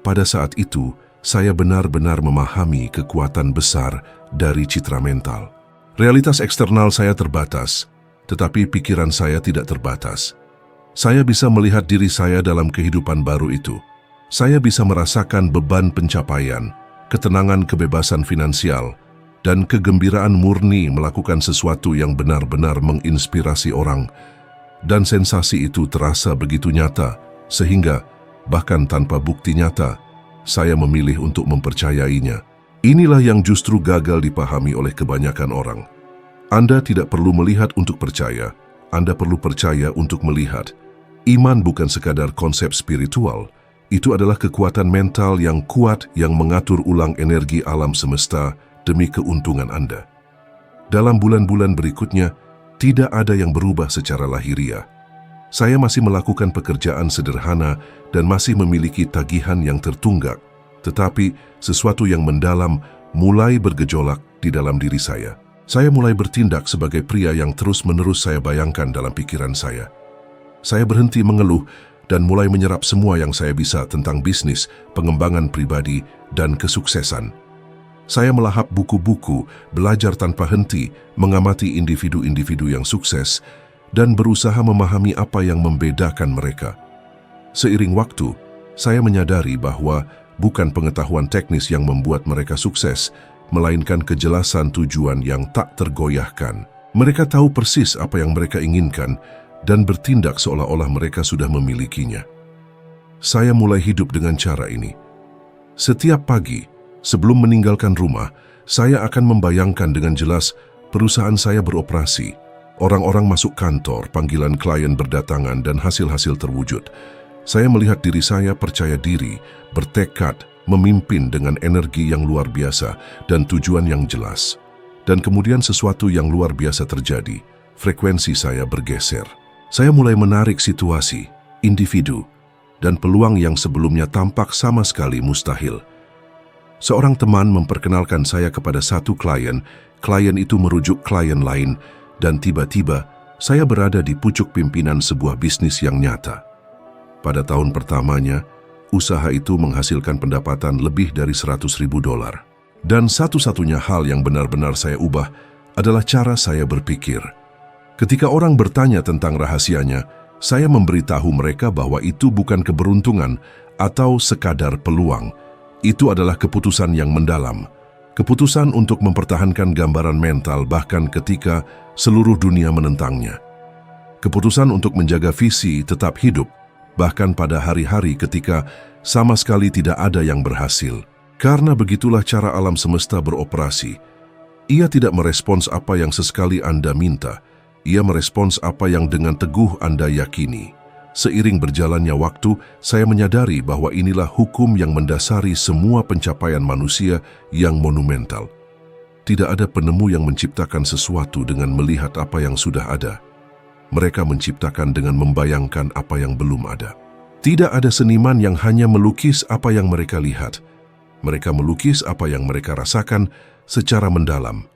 Pada saat itu, saya benar-benar memahami kekuatan besar dari citra mental. Realitas eksternal saya terbatas, tetapi pikiran saya tidak terbatas. Saya bisa melihat diri saya dalam kehidupan baru itu. Saya bisa merasakan beban pencapaian, ketenangan kebebasan finansial, dan kegembiraan murni melakukan sesuatu yang benar-benar menginspirasi orang. Dan sensasi itu terasa begitu nyata, sehingga bahkan tanpa bukti nyata, saya memilih untuk mempercayainya. Inilah yang justru gagal dipahami oleh kebanyakan orang. Anda tidak perlu melihat untuk percaya, Anda perlu percaya untuk melihat. Iman bukan sekadar konsep spiritual, itu adalah kekuatan mental yang kuat yang mengatur ulang energi alam semesta demi keuntungan Anda. Dalam bulan-bulan berikutnya, tidak ada yang berubah secara lahiriah. Saya masih melakukan pekerjaan sederhana dan masih memiliki tagihan yang tertunggak, tetapi sesuatu yang mendalam mulai bergejolak di dalam diri saya. Saya mulai bertindak sebagai pria yang terus-menerus saya bayangkan dalam pikiran saya. Saya berhenti mengeluh dan mulai menyerap semua yang saya bisa tentang bisnis, pengembangan pribadi, dan kesuksesan. Saya melahap buku-buku, belajar tanpa henti, mengamati individu-individu yang sukses, dan berusaha memahami apa yang membedakan mereka. Seiring waktu, saya menyadari bahwa bukan pengetahuan teknis yang membuat mereka sukses, melainkan kejelasan tujuan yang tak tergoyahkan. Mereka tahu persis apa yang mereka inginkan dan bertindak seolah-olah mereka sudah memilikinya. Saya mulai hidup dengan cara ini. Setiap pagi, sebelum meninggalkan rumah, saya akan membayangkan dengan jelas perusahaan saya beroperasi, orang-orang masuk kantor, panggilan klien berdatangan, dan hasil-hasil terwujud. Saya melihat diri saya percaya diri, bertekad, memimpin dengan energi yang luar biasa dan tujuan yang jelas. Dan kemudian sesuatu yang luar biasa terjadi, frekuensi saya bergeser. Saya mulai menarik situasi, individu, dan peluang yang sebelumnya tampak sama sekali mustahil. Seorang teman memperkenalkan saya kepada satu klien itu merujuk klien lain, dan tiba-tiba saya berada di pucuk pimpinan sebuah bisnis yang nyata. Pada tahun pertamanya, usaha itu menghasilkan pendapatan lebih dari $100.000. Dan satu-satunya hal yang benar-benar saya ubah adalah cara saya berpikir. Ketika orang bertanya tentang rahasianya, saya memberitahu mereka bahwa itu bukan keberuntungan atau sekadar peluang. Itu adalah keputusan yang mendalam. Keputusan untuk mempertahankan gambaran mental bahkan ketika seluruh dunia menentangnya. Keputusan untuk menjaga visi tetap hidup, bahkan pada hari-hari ketika sama sekali tidak ada yang berhasil. Karena begitulah cara alam semesta beroperasi. Ia tidak merespons apa yang sesekali Anda minta. Ia merespons apa yang dengan teguh Anda yakini. Seiring berjalannya waktu, saya menyadari bahwa inilah hukum yang mendasari semua pencapaian manusia yang monumental. Tidak ada penemu yang menciptakan sesuatu dengan melihat apa yang sudah ada. Mereka menciptakan dengan membayangkan apa yang belum ada. Tidak ada seniman yang hanya melukis apa yang mereka lihat. Mereka melukis apa yang mereka rasakan secara mendalam.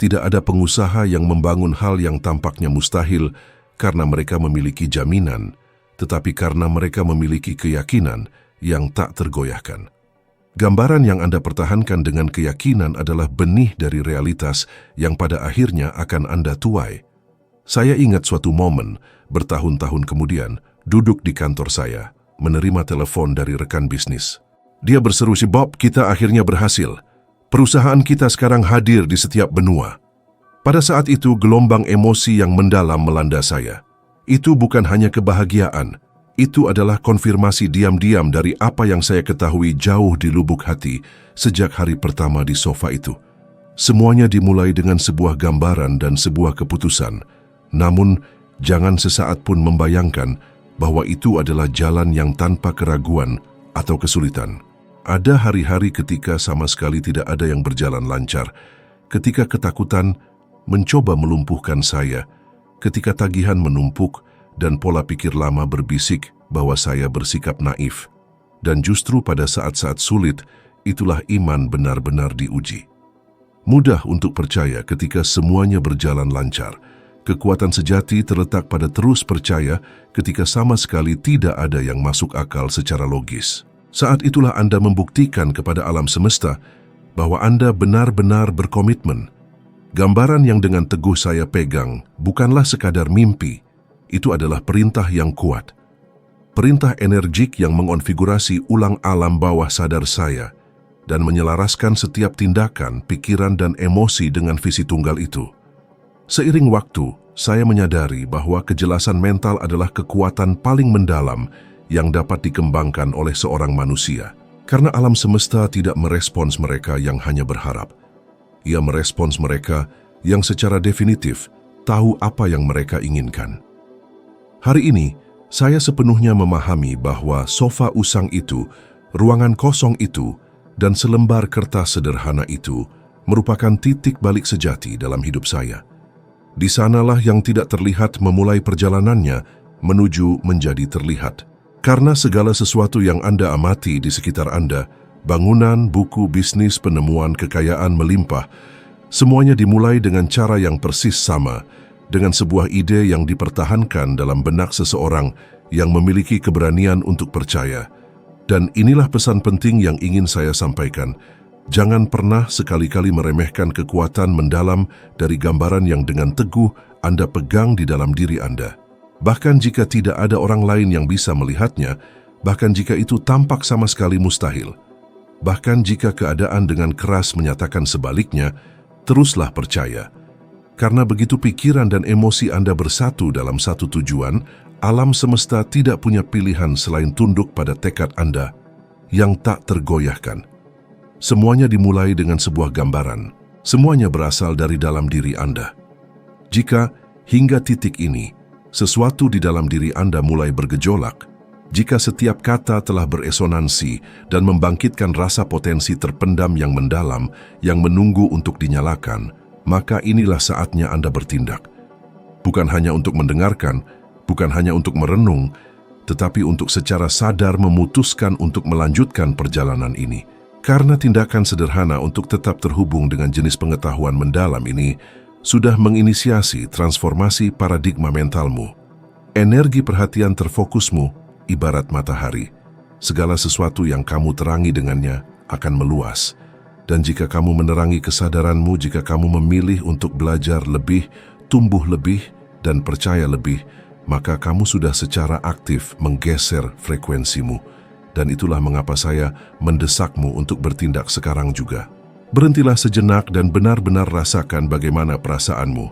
Tidak ada pengusaha yang membangun hal yang tampaknya mustahil karena mereka memiliki jaminan, tetapi karena mereka memiliki keyakinan yang tak tergoyahkan. Gambaran yang Anda pertahankan dengan keyakinan adalah benih dari realitas yang pada akhirnya akan Anda tuai. Saya ingat suatu momen, bertahun-tahun kemudian, duduk di kantor saya, menerima telepon dari rekan bisnis. Dia berseru, "Si Bob, kita akhirnya berhasil. Perusahaan kita sekarang hadir di setiap benua." Pada saat itu, gelombang emosi yang mendalam melanda saya. Itu bukan hanya kebahagiaan, itu adalah konfirmasi diam-diam dari apa yang saya ketahui jauh di lubuk hati sejak hari pertama di sofa itu. Semuanya dimulai dengan sebuah gambaran dan sebuah keputusan. Namun, jangan sesaat pun membayangkan bahwa itu adalah jalan yang tanpa keraguan atau kesulitan. Ada hari-hari ketika sama sekali tidak ada yang berjalan lancar, ketika ketakutan mencoba melumpuhkan saya, ketika tagihan menumpuk dan pola pikir lama berbisik bahwa saya bersikap naif. Dan justru pada saat-saat sulit, itulah iman benar-benar diuji. Mudah untuk percaya ketika semuanya berjalan lancar. Kekuatan sejati terletak pada terus percaya ketika sama sekali tidak ada yang masuk akal secara logis. Saat itulah Anda membuktikan kepada alam semesta bahwa Anda benar-benar berkomitmen. Gambaran yang dengan teguh saya pegang bukanlah sekadar mimpi, itu adalah perintah yang kuat. Perintah energik yang mengonfigurasi ulang alam bawah sadar saya dan menyelaraskan setiap tindakan, pikiran, dan emosi dengan visi tunggal itu. Seiring waktu, saya menyadari bahwa kejelasan mental adalah kekuatan paling mendalam yang dapat dikembangkan oleh seorang manusia. Karena alam semesta tidak merespons mereka yang hanya berharap. Ia merespons mereka yang secara definitif tahu apa yang mereka inginkan. Hari ini, saya sepenuhnya memahami bahwa sofa usang itu, ruangan kosong itu, dan selembar kertas sederhana itu merupakan titik balik sejati dalam hidup saya. Di sanalah yang tidak terlihat memulai perjalanannya menuju menjadi terlihat. Karena segala sesuatu yang Anda amati di sekitar Anda, bangunan, buku, bisnis, penemuan, kekayaan melimpah, semuanya dimulai dengan cara yang persis sama, dengan sebuah ide yang dipertahankan dalam benak seseorang yang memiliki keberanian untuk percaya. Dan inilah pesan penting yang ingin saya sampaikan. Jangan pernah sekali-kali meremehkan kekuatan mendalam dari gambaran yang dengan teguh Anda pegang di dalam diri Anda. Bahkan jika tidak ada orang lain yang bisa melihatnya, bahkan jika itu tampak sama sekali mustahil. Bahkan jika keadaan dengan keras menyatakan sebaliknya, teruslah percaya. Karena begitu pikiran dan emosi Anda bersatu dalam satu tujuan, alam semesta tidak punya pilihan selain tunduk pada tekad Anda yang tak tergoyahkan. Semuanya dimulai dengan sebuah gambaran. Semuanya berasal dari dalam diri Anda. Jika hingga titik ini, sesuatu di dalam diri Anda mulai bergejolak, jika setiap kata telah beresonansi dan membangkitkan rasa potensi terpendam yang mendalam yang menunggu untuk dinyalakan, maka inilah saatnya Anda bertindak. Bukan hanya untuk mendengarkan, bukan hanya untuk merenung, tetapi untuk secara sadar memutuskan untuk melanjutkan perjalanan ini. Karena tindakan sederhana untuk tetap terhubung dengan jenis pengetahuan mendalam ini sudah menginisiasi transformasi paradigma mentalmu. Energi perhatian terfokusmu ibarat matahari. Segala sesuatu yang kamu terangi dengannya akan meluas. Dan jika kamu menerangi kesadaranmu, jika kamu memilih untuk belajar lebih, tumbuh lebih, dan percaya lebih, maka kamu sudah secara aktif menggeser frekuensimu. Dan itulah mengapa saya mendesakmu untuk bertindak sekarang juga. Berhentilah sejenak dan benar-benar rasakan bagaimana perasaanmu.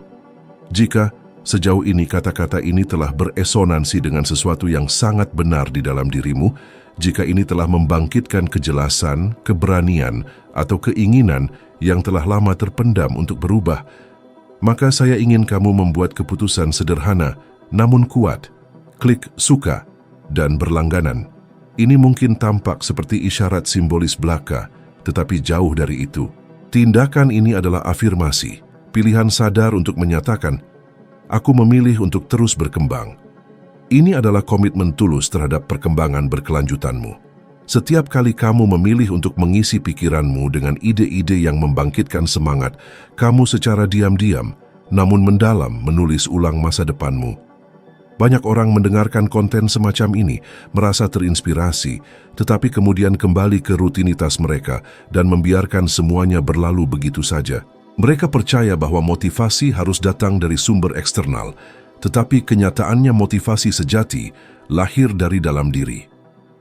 Jika sejauh ini kata-kata ini telah beresonansi dengan sesuatu yang sangat benar di dalam dirimu, jika ini telah membangkitkan kejelasan, keberanian, atau keinginan yang telah lama terpendam untuk berubah, maka saya ingin kamu membuat keputusan sederhana namun kuat. Klik suka dan berlangganan. Ini mungkin tampak seperti isyarat simbolis belaka, tetapi jauh dari itu. Tindakan ini adalah afirmasi, pilihan sadar untuk menyatakan, aku memilih untuk terus berkembang. Ini adalah komitmen tulus terhadap perkembangan berkelanjutanmu. Setiap kali kamu memilih untuk mengisi pikiranmu dengan ide-ide yang membangkitkan semangat, kamu secara diam-diam, namun mendalam menulis ulang masa depanmu. Banyak orang mendengarkan konten semacam ini, merasa terinspirasi, tetapi kemudian kembali ke rutinitas mereka dan membiarkan semuanya berlalu begitu saja. Mereka percaya bahwa motivasi harus datang dari sumber eksternal, tetapi kenyataannya motivasi sejati lahir dari dalam diri.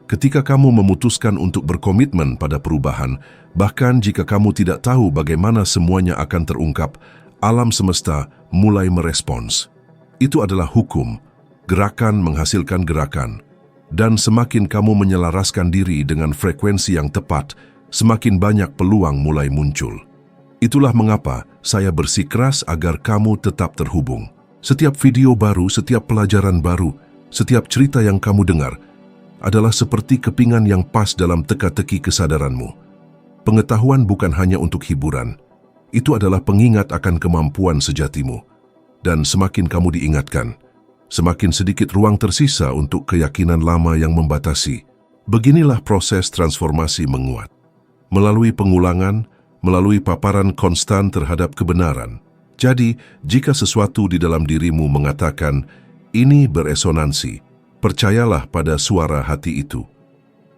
Ketika kamu memutuskan untuk berkomitmen pada perubahan, bahkan jika kamu tidak tahu bagaimana semuanya akan terungkap, alam semesta mulai merespons. Itu adalah hukum. Gerakan menghasilkan gerakan. Dan semakin kamu menyelaraskan diri dengan frekuensi yang tepat, semakin banyak peluang mulai muncul. Itulah mengapa saya bersikeras agar kamu tetap terhubung. Setiap video baru, setiap pelajaran baru, setiap cerita yang kamu dengar adalah seperti kepingan yang pas dalam teka-teki kesadaranmu. Pengetahuan bukan hanya untuk hiburan. Itu adalah pengingat akan kemampuan sejatimu. Dan semakin kamu diingatkan, semakin sedikit ruang tersisa untuk keyakinan lama yang membatasi. Beginilah proses transformasi menguat. Melalui pengulangan, melalui paparan konstan terhadap kebenaran. Jadi, jika sesuatu di dalam dirimu mengatakan, ini beresonansi, percayalah pada suara hati itu.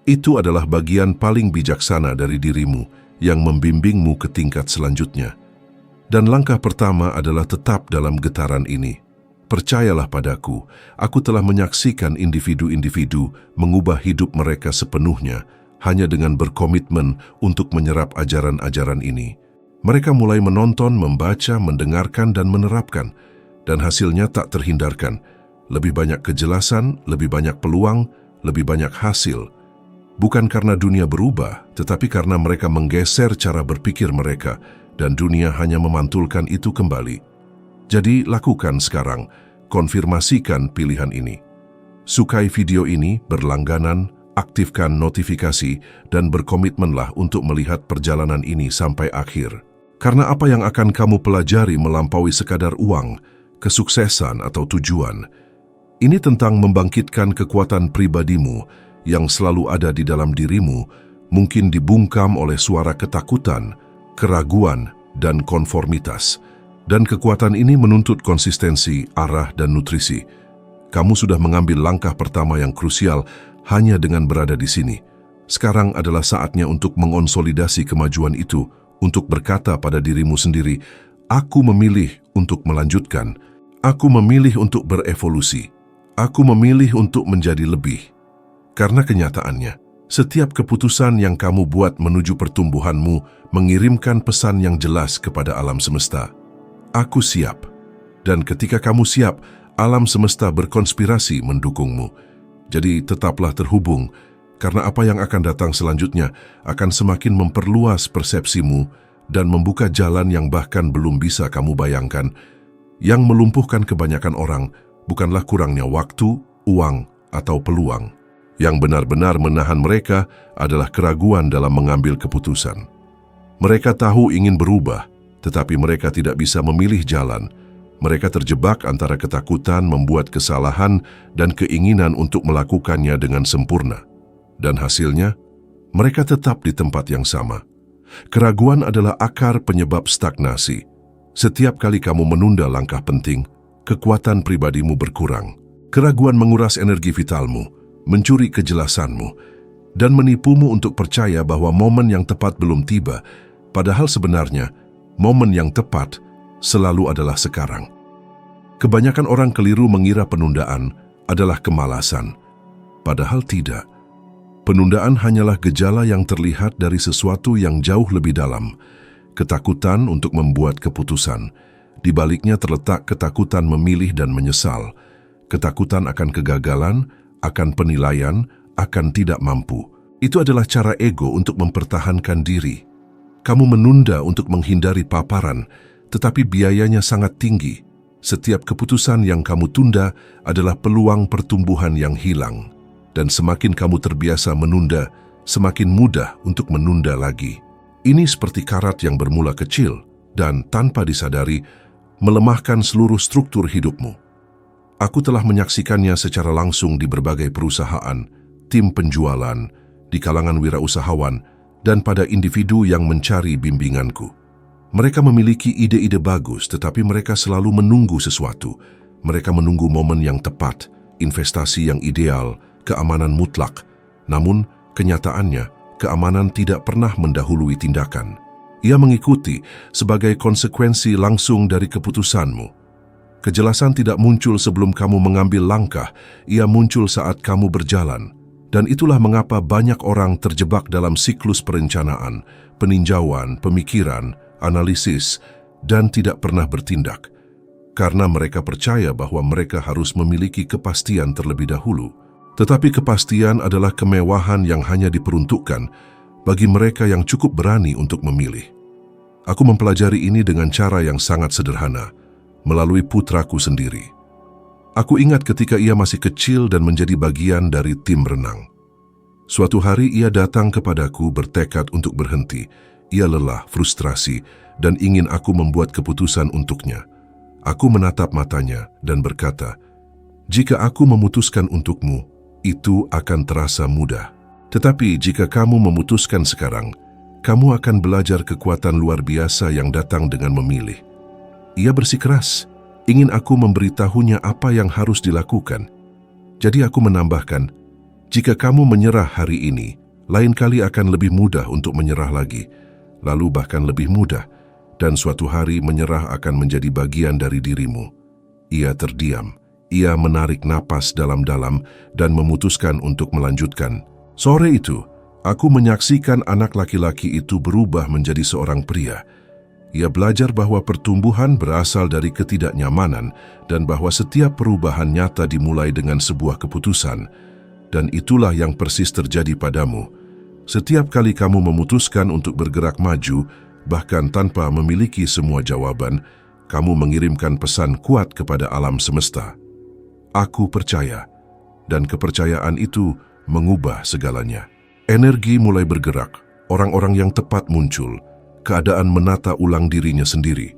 Itu adalah bagian paling bijaksana dari dirimu yang membimbingmu ke tingkat selanjutnya. Dan langkah pertama adalah tetap dalam getaran ini. Percayalah padaku, aku telah menyaksikan individu-individu mengubah hidup mereka sepenuhnya hanya dengan berkomitmen untuk menyerap ajaran-ajaran ini. Mereka mulai menonton, membaca, mendengarkan, dan menerapkan. Dan hasilnya tak terhindarkan. Lebih banyak kejelasan, lebih banyak peluang, lebih banyak hasil. Bukan karena dunia berubah, tetapi karena mereka menggeser cara berpikir mereka, dan dunia hanya memantulkan itu kembali. Jadi lakukan sekarang, konfirmasikan pilihan ini. Sukai video ini, berlangganan, aktifkan notifikasi, dan berkomitmenlah untuk melihat perjalanan ini sampai akhir. Karena apa yang akan kamu pelajari melampaui sekadar uang, kesuksesan, atau tujuan. Ini tentang membangkitkan kekuatan pribadimu yang selalu ada di dalam dirimu, mungkin dibungkam oleh suara ketakutan, keraguan, dan konformitas. Dan kekuatan ini menuntut konsistensi, arah, dan nutrisi. Kamu sudah mengambil langkah pertama yang krusial hanya dengan berada di sini. Sekarang adalah saatnya untuk mengonsolidasi kemajuan itu, untuk berkata pada dirimu sendiri, aku memilih untuk melanjutkan, aku memilih untuk berevolusi, aku memilih untuk menjadi lebih. Karena kenyataannya, setiap keputusan yang kamu buat menuju pertumbuhanmu mengirimkan pesan yang jelas kepada alam semesta. Aku siap. Dan ketika kamu siap, alam semesta berkonspirasi mendukungmu. Jadi tetaplah terhubung, karena apa yang akan datang selanjutnya akan semakin memperluas persepsimu dan membuka jalan yang bahkan belum bisa kamu bayangkan. Yang melumpuhkan kebanyakan orang bukanlah kurangnya waktu, uang, atau peluang. Yang benar-benar menahan mereka adalah keraguan dalam mengambil keputusan. Mereka tahu ingin berubah, tetapi mereka tidak bisa memilih jalan. Mereka terjebak antara ketakutan membuat kesalahan dan keinginan untuk melakukannya dengan sempurna. Dan hasilnya, mereka tetap di tempat yang sama. Keraguan adalah akar penyebab stagnasi. Setiap kali kamu menunda langkah penting, kekuatan pribadimu berkurang. Keraguan menguras energi vitalmu, mencuri kejelasanmu, dan menipumu untuk percaya bahwa momen yang tepat belum tiba, padahal sebenarnya momen yang tepat selalu adalah sekarang. Kebanyakan orang keliru mengira penundaan adalah kemalasan, padahal tidak. Penundaan hanyalah gejala yang terlihat dari sesuatu yang jauh lebih dalam, ketakutan untuk membuat keputusan. Di baliknya terletak ketakutan memilih dan menyesal, ketakutan akan kegagalan, akan penilaian, akan tidak mampu. Itu adalah cara ego untuk mempertahankan diri. Kamu menunda untuk menghindari paparan, tetapi biayanya sangat tinggi. Setiap keputusan yang kamu tunda adalah peluang pertumbuhan yang hilang. Dan semakin kamu terbiasa menunda, semakin mudah untuk menunda lagi. Ini seperti karat yang bermula kecil dan tanpa disadari melemahkan seluruh struktur hidupmu. Aku telah menyaksikannya secara langsung di berbagai perusahaan, tim penjualan, di kalangan wirausahawan, dan pada individu yang mencari bimbinganku. Mereka memiliki ide-ide bagus, tetapi mereka selalu menunggu sesuatu. Mereka menunggu momen yang tepat, investasi yang ideal, keamanan mutlak. Namun, kenyataannya, keamanan tidak pernah mendahului tindakan. Ia mengikuti sebagai konsekuensi langsung dari keputusanmu. Kejelasan tidak muncul sebelum kamu mengambil langkah, ia muncul saat kamu berjalan. Dan itulah mengapa banyak orang terjebak dalam siklus perencanaan, peninjauan, pemikiran, analisis, dan tidak pernah bertindak. Karena mereka percaya bahwa mereka harus memiliki kepastian terlebih dahulu. Tetapi kepastian adalah kemewahan yang hanya diperuntukkan bagi mereka yang cukup berani untuk memilih. Aku mempelajari ini dengan cara yang sangat sederhana, melalui putraku sendiri. Aku ingat ketika ia masih kecil dan menjadi bagian dari tim renang. Suatu hari ia datang kepadaku bertekad untuk berhenti. Ia lelah, frustrasi, dan ingin aku membuat keputusan untuknya. Aku menatap matanya dan berkata, "Jika aku memutuskan untukmu, itu akan terasa mudah. Tetapi jika kamu memutuskan sekarang, kamu akan belajar kekuatan luar biasa yang datang dengan memilih." Ia bersikeras, ingin aku memberitahunya apa yang harus dilakukan. Jadi aku menambahkan, jika kamu menyerah hari ini, lain kali akan lebih mudah untuk menyerah lagi, lalu bahkan lebih mudah, dan suatu hari menyerah akan menjadi bagian dari dirimu. Ia terdiam, ia menarik napas dalam-dalam dan memutuskan untuk melanjutkan. Sore itu, aku menyaksikan anak laki-laki itu berubah menjadi seorang pria. Ia belajar bahwa pertumbuhan berasal dari ketidaknyamanan dan bahwa setiap perubahan nyata dimulai dengan sebuah keputusan. Dan itulah yang persis terjadi padamu. Setiap kali kamu memutuskan untuk bergerak maju, bahkan tanpa memiliki semua jawaban, kamu mengirimkan pesan kuat kepada alam semesta. Aku percaya, dan kepercayaan itu mengubah segalanya. Energi mulai bergerak, orang-orang yang tepat muncul, keadaan menata ulang dirinya sendiri.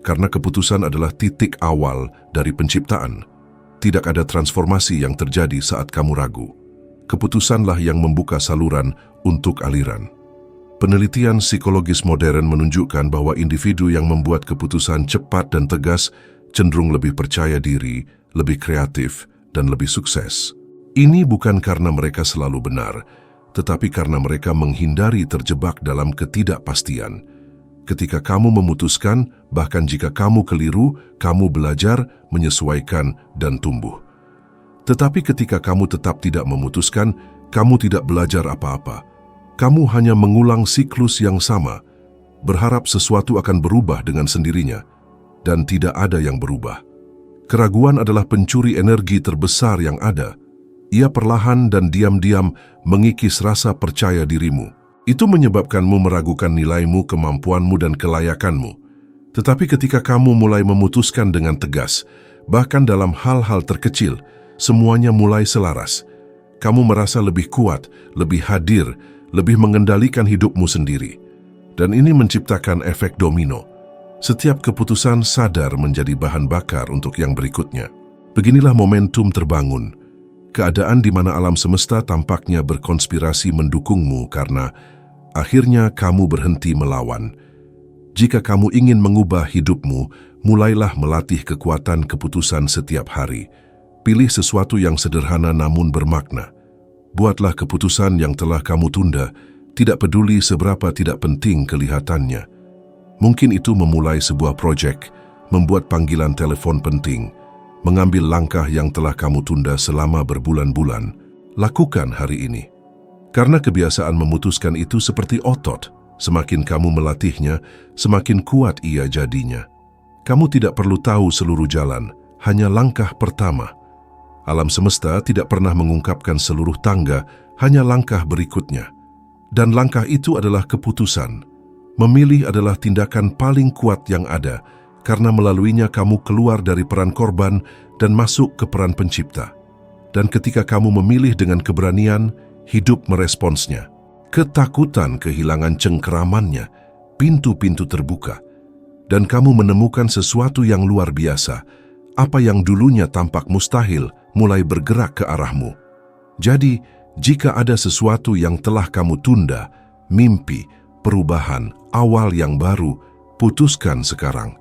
Karena keputusan adalah titik awal dari penciptaan. Tidak ada transformasi yang terjadi saat kamu ragu. Keputusanlah yang membuka saluran untuk aliran. Penelitian psikologis modern menunjukkan bahwa individu yang membuat keputusan cepat dan tegas cenderung lebih percaya diri, lebih kreatif, dan lebih sukses. Ini bukan karena mereka selalu benar, tetapi karena mereka menghindari terjebak dalam ketidakpastian. Ketika kamu memutuskan, bahkan jika kamu keliru, kamu belajar, menyesuaikan, dan tumbuh. Tetapi ketika kamu tetap tidak memutuskan, kamu tidak belajar apa-apa. Kamu hanya mengulang siklus yang sama, berharap sesuatu akan berubah dengan sendirinya, dan tidak ada yang berubah. Keraguan adalah pencuri energi terbesar yang ada. Ia perlahan dan diam-diam mengikis rasa percaya dirimu. Itu menyebabkanmu meragukan nilaimu, kemampuanmu, dan kelayakanmu. Tetapi ketika kamu mulai memutuskan dengan tegas, bahkan dalam hal-hal terkecil, semuanya mulai selaras. Kamu merasa lebih kuat, lebih hadir, lebih mengendalikan hidupmu sendiri. Dan ini menciptakan efek domino. Setiap keputusan sadar menjadi bahan bakar untuk yang berikutnya. Beginilah momentum terbangun. Keadaan di mana alam semesta tampaknya berkonspirasi mendukungmu karena akhirnya kamu berhenti melawan. Jika kamu ingin mengubah hidupmu, mulailah melatih kekuatan keputusan setiap hari. Pilih sesuatu yang sederhana namun bermakna. Buatlah keputusan yang telah kamu tunda, tidak peduli seberapa tidak penting kelihatannya. Mungkin itu memulai sebuah proyek, membuat panggilan telepon penting, mengambil langkah yang telah kamu tunda selama berbulan-bulan. Lakukan hari ini. Karena kebiasaan memutuskan itu seperti otot. Semakin kamu melatihnya, semakin kuat ia jadinya. Kamu tidak perlu tahu seluruh jalan, hanya langkah pertama. Alam semesta tidak pernah mengungkapkan seluruh tangga, hanya langkah berikutnya. Dan langkah itu adalah keputusan. Memilih adalah tindakan paling kuat yang ada, karena melaluinya kamu keluar dari peran korban dan masuk ke peran pencipta. Dan ketika kamu memilih dengan keberanian, hidup meresponsnya. Ketakutan kehilangan cengkeramannya, pintu-pintu terbuka. Dan kamu menemukan sesuatu yang luar biasa. Apa yang dulunya tampak mustahil mulai bergerak ke arahmu. Jadi, jika ada sesuatu yang telah kamu tunda, mimpi, perubahan, awal yang baru, putuskan sekarang.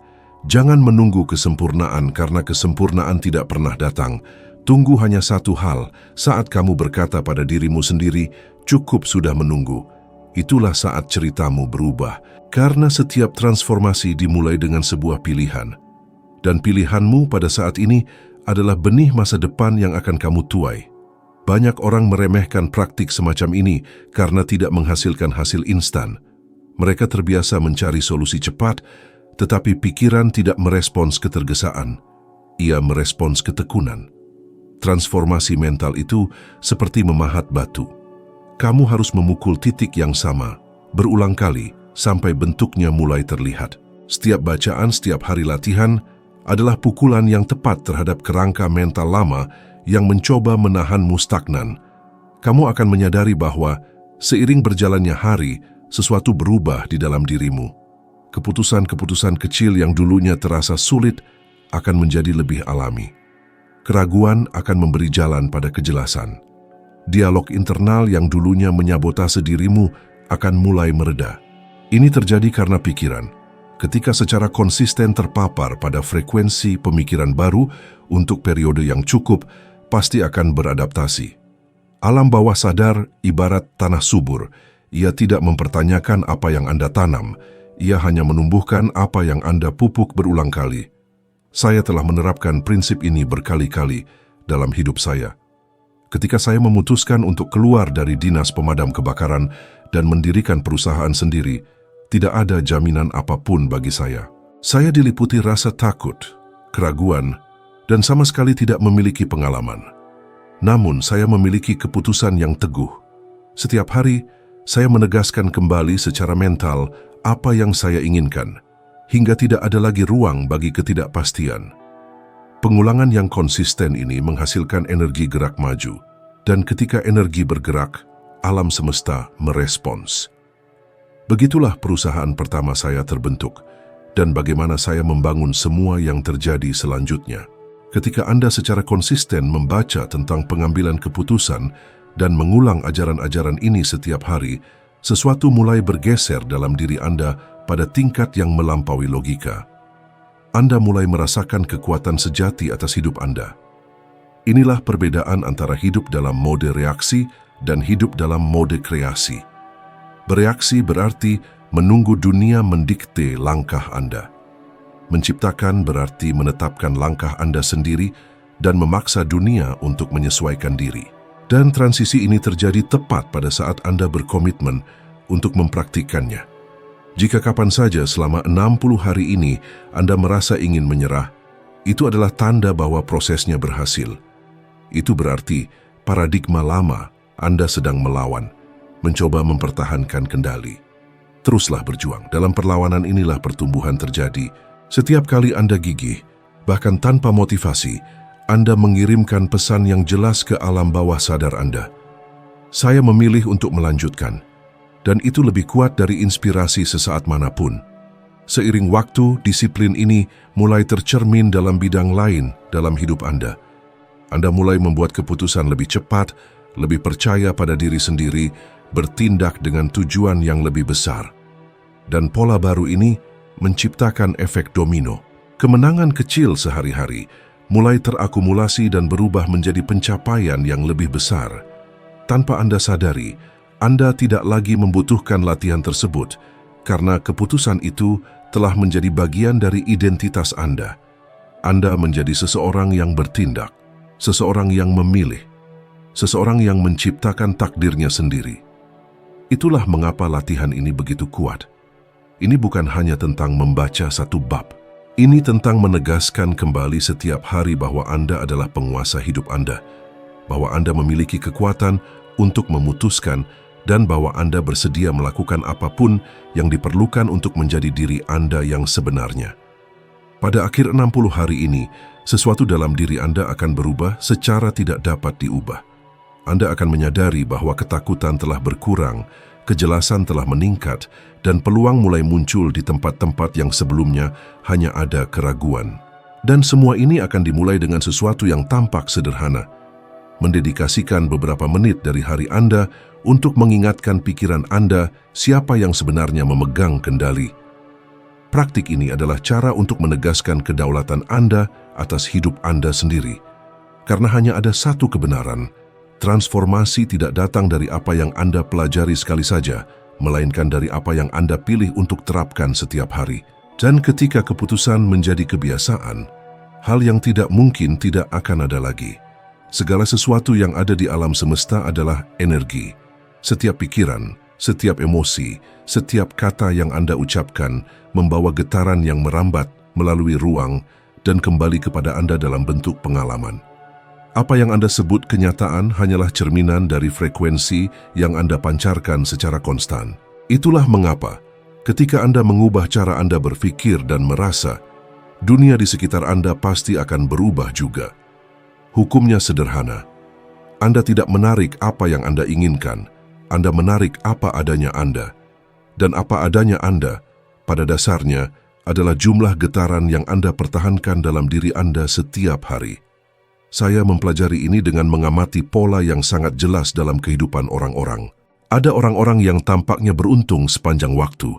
Jangan menunggu kesempurnaan karena kesempurnaan tidak pernah datang. Tunggu hanya satu hal, saat kamu berkata pada dirimu sendiri, cukup sudah menunggu. Itulah saat ceritamu berubah, karena setiap transformasi dimulai dengan sebuah pilihan. Dan pilihanmu pada saat ini adalah benih masa depan yang akan kamu tuai. Banyak orang meremehkan praktik semacam ini karena tidak menghasilkan hasil instan. Mereka terbiasa mencari solusi cepat, tetapi pikiran tidak merespons ketergesaan. Ia merespons ketekunan. Transformasi mental itu seperti memahat batu. Kamu harus memukul titik yang sama, berulang kali, sampai bentuknya mulai terlihat. Setiap bacaan, setiap hari latihan adalah pukulan yang tepat terhadap kerangka mental lama yang mencoba menahanmu stagnan. Kamu akan menyadari bahwa seiring berjalannya hari, sesuatu berubah di dalam dirimu. Keputusan-keputusan kecil yang dulunya terasa sulit akan menjadi lebih alami. Keraguan akan memberi jalan pada kejelasan. Dialog internal yang dulunya menyabotase dirimu akan mulai mereda. Ini terjadi karena pikiran, ketika secara konsisten terpapar pada frekuensi pemikiran baru untuk periode yang cukup, pasti akan beradaptasi. Alam bawah sadar ibarat tanah subur. Ia tidak mempertanyakan apa yang Anda tanam, ia hanya menumbuhkan apa yang Anda pupuk berulang kali. Saya telah menerapkan prinsip ini berkali-kali dalam hidup saya. Ketika saya memutuskan untuk keluar dari dinas pemadam kebakaran dan mendirikan perusahaan sendiri, tidak ada jaminan apapun bagi saya. Saya diliputi rasa takut, keraguan, dan sama sekali tidak memiliki pengalaman. Namun, saya memiliki keputusan yang teguh. Setiap hari, saya menegaskan kembali secara mental apa yang saya inginkan, hingga tidak ada lagi ruang bagi ketidakpastian. Pengulangan yang konsisten ini menghasilkan energi gerak maju, dan ketika energi bergerak, alam semesta merespons. Begitulah perusahaan pertama saya terbentuk, dan bagaimana saya membangun semua yang terjadi selanjutnya. Ketika Anda secara konsisten membaca tentang pengambilan keputusan dan mengulang ajaran-ajaran ini setiap hari, sesuatu mulai bergeser dalam diri Anda pada tingkat yang melampaui logika. Anda mulai merasakan kekuatan sejati atas hidup Anda. Inilah perbedaan antara hidup dalam mode reaksi dan hidup dalam mode kreasi. Bereaksi berarti menunggu dunia mendikte langkah Anda. Menciptakan berarti menetapkan langkah Anda sendiri dan memaksa dunia untuk menyesuaikan diri. Dan transisi ini terjadi tepat pada saat Anda berkomitmen untuk mempraktikkannya. Jika kapan saja selama 60 hari ini Anda merasa ingin menyerah, itu adalah tanda bahwa prosesnya berhasil. Itu berarti paradigma lama Anda sedang melawan, mencoba mempertahankan kendali. Teruslah berjuang. Dalam perlawanan inilah pertumbuhan terjadi. Setiap kali Anda gigih, bahkan tanpa motivasi, Anda mengirimkan pesan yang jelas ke alam bawah sadar Anda. Saya memilih untuk melanjutkan, dan itu lebih kuat dari inspirasi sesaat manapun. Seiring waktu, disiplin ini mulai tercermin dalam bidang lain dalam hidup Anda. Anda mulai membuat keputusan lebih cepat, lebih percaya pada diri sendiri, bertindak dengan tujuan yang lebih besar. Dan pola baru ini menciptakan efek domino. Kemenangan kecil sehari-hari mulai terakumulasi dan berubah menjadi pencapaian yang lebih besar. Tanpa Anda sadari, Anda tidak lagi membutuhkan latihan tersebut karena keputusan itu telah menjadi bagian dari identitas Anda. Anda menjadi seseorang yang bertindak, seseorang yang memilih, seseorang yang menciptakan takdirnya sendiri. Itulah mengapa latihan ini begitu kuat. Ini bukan hanya tentang membaca satu bab. Ini tentang menegaskan kembali setiap hari bahwa Anda adalah penguasa hidup Anda, bahwa Anda memiliki kekuatan untuk memutuskan, dan bahwa Anda bersedia melakukan apapun yang diperlukan untuk menjadi diri Anda yang sebenarnya. Pada akhir 60 hari ini, sesuatu dalam diri Anda akan berubah secara tidak dapat diubah. Anda akan menyadari bahwa ketakutan telah berkurang, kejelasan telah meningkat, dan peluang mulai muncul di tempat-tempat yang sebelumnya hanya ada keraguan. Dan semua ini akan dimulai dengan sesuatu yang tampak sederhana. Mendedikasikan beberapa menit dari hari Anda untuk mengingatkan pikiran Anda siapa yang sebenarnya memegang kendali. Praktik ini adalah cara untuk menegaskan kedaulatan Anda atas hidup Anda sendiri. Karena hanya ada satu kebenaran, transformasi tidak datang dari apa yang Anda pelajari sekali saja, melainkan dari apa yang Anda pilih untuk terapkan setiap hari. Dan ketika keputusan menjadi kebiasaan, hal yang tidak mungkin tidak akan ada lagi. Segala sesuatu yang ada di alam semesta adalah energi. Setiap pikiran, setiap emosi, setiap kata yang Anda ucapkan membawa getaran yang merambat melalui ruang dan kembali kepada Anda dalam bentuk pengalaman. Apa yang Anda sebut kenyataan hanyalah cerminan dari frekuensi yang Anda pancarkan secara konstan. Itulah mengapa ketika Anda mengubah cara Anda berpikir dan merasa, dunia di sekitar Anda pasti akan berubah juga. Hukumnya sederhana. Anda tidak menarik apa yang Anda inginkan, Anda menarik apa adanya Anda. Dan apa adanya Anda, pada dasarnya, adalah jumlah getaran yang Anda pertahankan dalam diri Anda setiap hari. Saya mempelajari ini dengan mengamati pola yang sangat jelas dalam kehidupan orang-orang. Ada orang-orang yang tampaknya beruntung sepanjang waktu,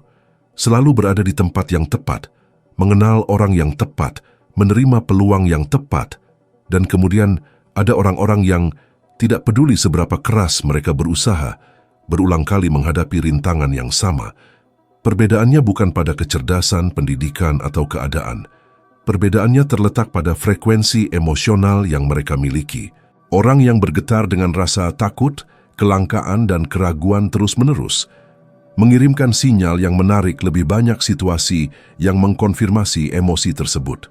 selalu berada di tempat yang tepat, mengenal orang yang tepat, menerima peluang yang tepat, dan kemudian ada orang-orang yang tidak peduli seberapa keras mereka berusaha, berulang kali menghadapi rintangan yang sama. Perbedaannya bukan pada kecerdasan, pendidikan, atau keadaan. Perbedaannya terletak pada frekuensi emosional yang mereka miliki. Orang yang bergetar dengan rasa takut, kelangkaan, dan keraguan terus-menerus mengirimkan sinyal yang menarik lebih banyak situasi yang mengkonfirmasi emosi tersebut.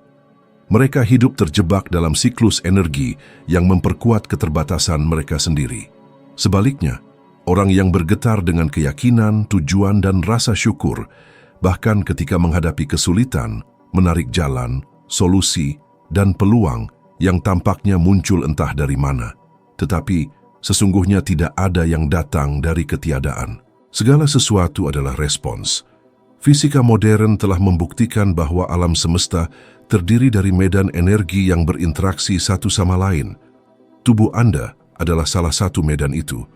Mereka hidup terjebak dalam siklus energi yang memperkuat keterbatasan mereka sendiri. Sebaliknya, orang yang bergetar dengan keyakinan, tujuan, dan rasa syukur, bahkan ketika menghadapi kesulitan, menarik jalan, solusi, dan peluang yang tampaknya muncul entah dari mana. Tetapi, sesungguhnya tidak ada yang datang dari ketiadaan. Segala sesuatu adalah respons. Fisika modern telah membuktikan bahwa alam semesta terdiri dari medan energi yang berinteraksi satu sama lain. Tubuh Anda adalah salah satu medan itu.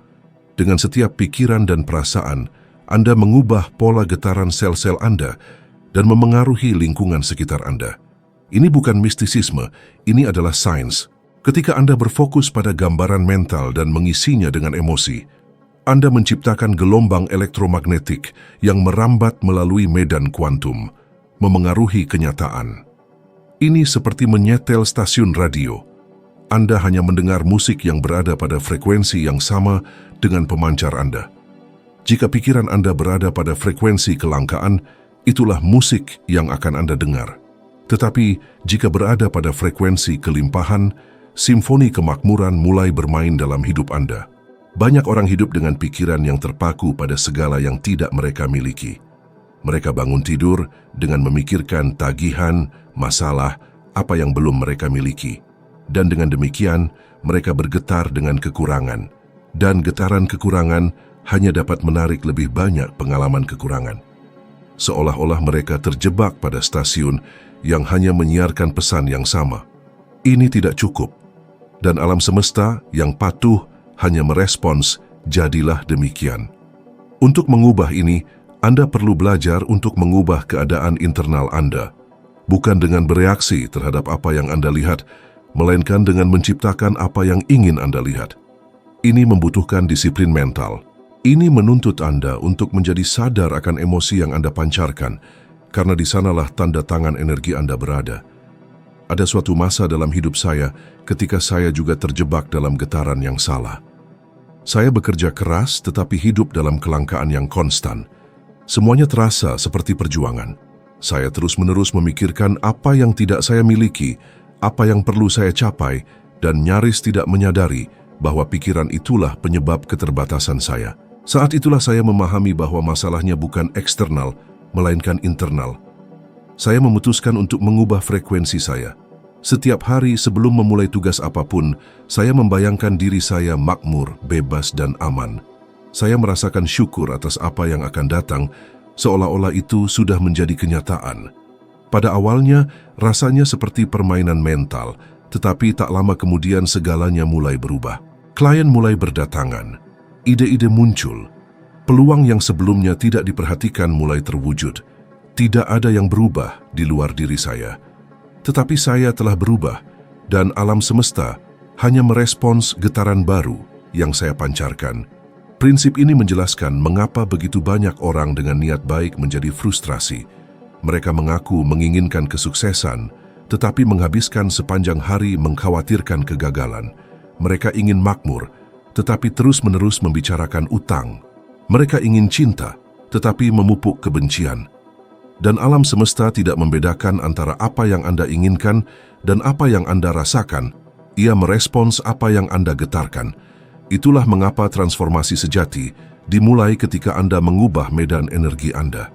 Dengan setiap pikiran dan perasaan, Anda mengubah pola getaran sel-sel Anda dan memengaruhi lingkungan sekitar Anda. Ini bukan mistisisme, ini adalah sains. Ketika Anda berfokus pada gambaran mental dan mengisinya dengan emosi, Anda menciptakan gelombang elektromagnetik yang merambat melalui medan kuantum, memengaruhi kenyataan. Ini seperti menyetel stasiun radio. Anda hanya mendengar musik yang berada pada frekuensi yang sama dengan pemancar Anda. Jika pikiran Anda berada pada frekuensi kelangkaan, itulah musik yang akan Anda dengar. Tetapi jika berada pada frekuensi kelimpahan, simfoni kemakmuran mulai bermain dalam hidup Anda. Banyak orang hidup dengan pikiran yang terpaku pada segala yang tidak mereka miliki. Mereka bangun tidur dengan memikirkan tagihan, masalah, apa yang belum mereka miliki. Dan dengan demikian, mereka bergetar dengan kekurangan. Dan getaran kekurangan hanya dapat menarik lebih banyak pengalaman kekurangan. Seolah-olah mereka terjebak pada stasiun yang hanya menyiarkan pesan yang sama. Ini tidak cukup. Dan alam semesta yang patuh hanya merespons, jadilah demikian. Untuk mengubah ini, Anda perlu belajar untuk mengubah keadaan internal Anda. Bukan dengan bereaksi terhadap apa yang Anda lihat, melainkan dengan menciptakan apa yang ingin Anda lihat. Ini membutuhkan disiplin mental. Ini menuntut Anda untuk menjadi sadar akan emosi yang Anda pancarkan, karena di sanalah tanda tangan energi Anda berada. Ada suatu masa dalam hidup saya ketika saya juga terjebak dalam getaran yang salah. Saya bekerja keras tetapi hidup dalam kelangkaan yang konstan. Semuanya terasa seperti perjuangan. Saya terus-menerus memikirkan apa yang tidak saya miliki, apa yang perlu saya capai, dan nyaris tidak menyadari bahwa pikiran itulah penyebab keterbatasan saya. Saat itulah saya memahami bahwa masalahnya bukan eksternal, melainkan internal. Saya memutuskan untuk mengubah frekuensi saya. Setiap hari sebelum memulai tugas apapun, saya membayangkan diri saya makmur, bebas, dan aman. Saya merasakan syukur atas apa yang akan datang, seolah-olah itu sudah menjadi kenyataan. Pada awalnya, rasanya seperti permainan mental, tetapi tak lama kemudian segalanya mulai berubah. Klien mulai berdatangan, ide-ide muncul, peluang yang sebelumnya tidak diperhatikan mulai terwujud. Tidak ada yang berubah di luar diri saya, tetapi saya telah berubah dan alam semesta hanya merespons getaran baru yang saya pancarkan. Prinsip ini menjelaskan mengapa begitu banyak orang dengan niat baik menjadi frustrasi. Mereka mengaku menginginkan kesuksesan, tetapi menghabiskan sepanjang hari mengkhawatirkan kegagalan. Mereka ingin makmur, tetapi terus-menerus membicarakan utang. Mereka ingin cinta, tetapi memupuk kebencian. Dan alam semesta tidak membedakan antara apa yang Anda inginkan dan apa yang Anda rasakan. Ia merespons apa yang Anda getarkan. Itulah mengapa transformasi sejati dimulai ketika Anda mengubah medan energi Anda.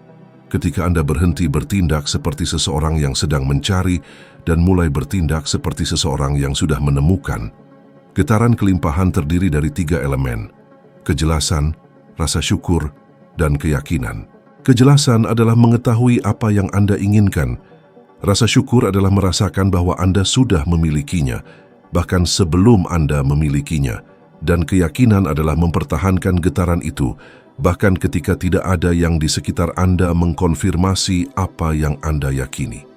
Ketika Anda berhenti bertindak seperti seseorang yang sedang mencari dan mulai bertindak seperti seseorang yang sudah menemukan. Getaran kelimpahan terdiri dari 3 elemen: kejelasan, rasa syukur, dan keyakinan. Kejelasan adalah mengetahui apa yang Anda inginkan. Rasa syukur adalah merasakan bahwa Anda sudah memilikinya, bahkan sebelum Anda memilikinya. Dan keyakinan adalah mempertahankan getaran itu, bahkan ketika tidak ada yang di sekitar Anda mengkonfirmasi apa yang Anda yakini.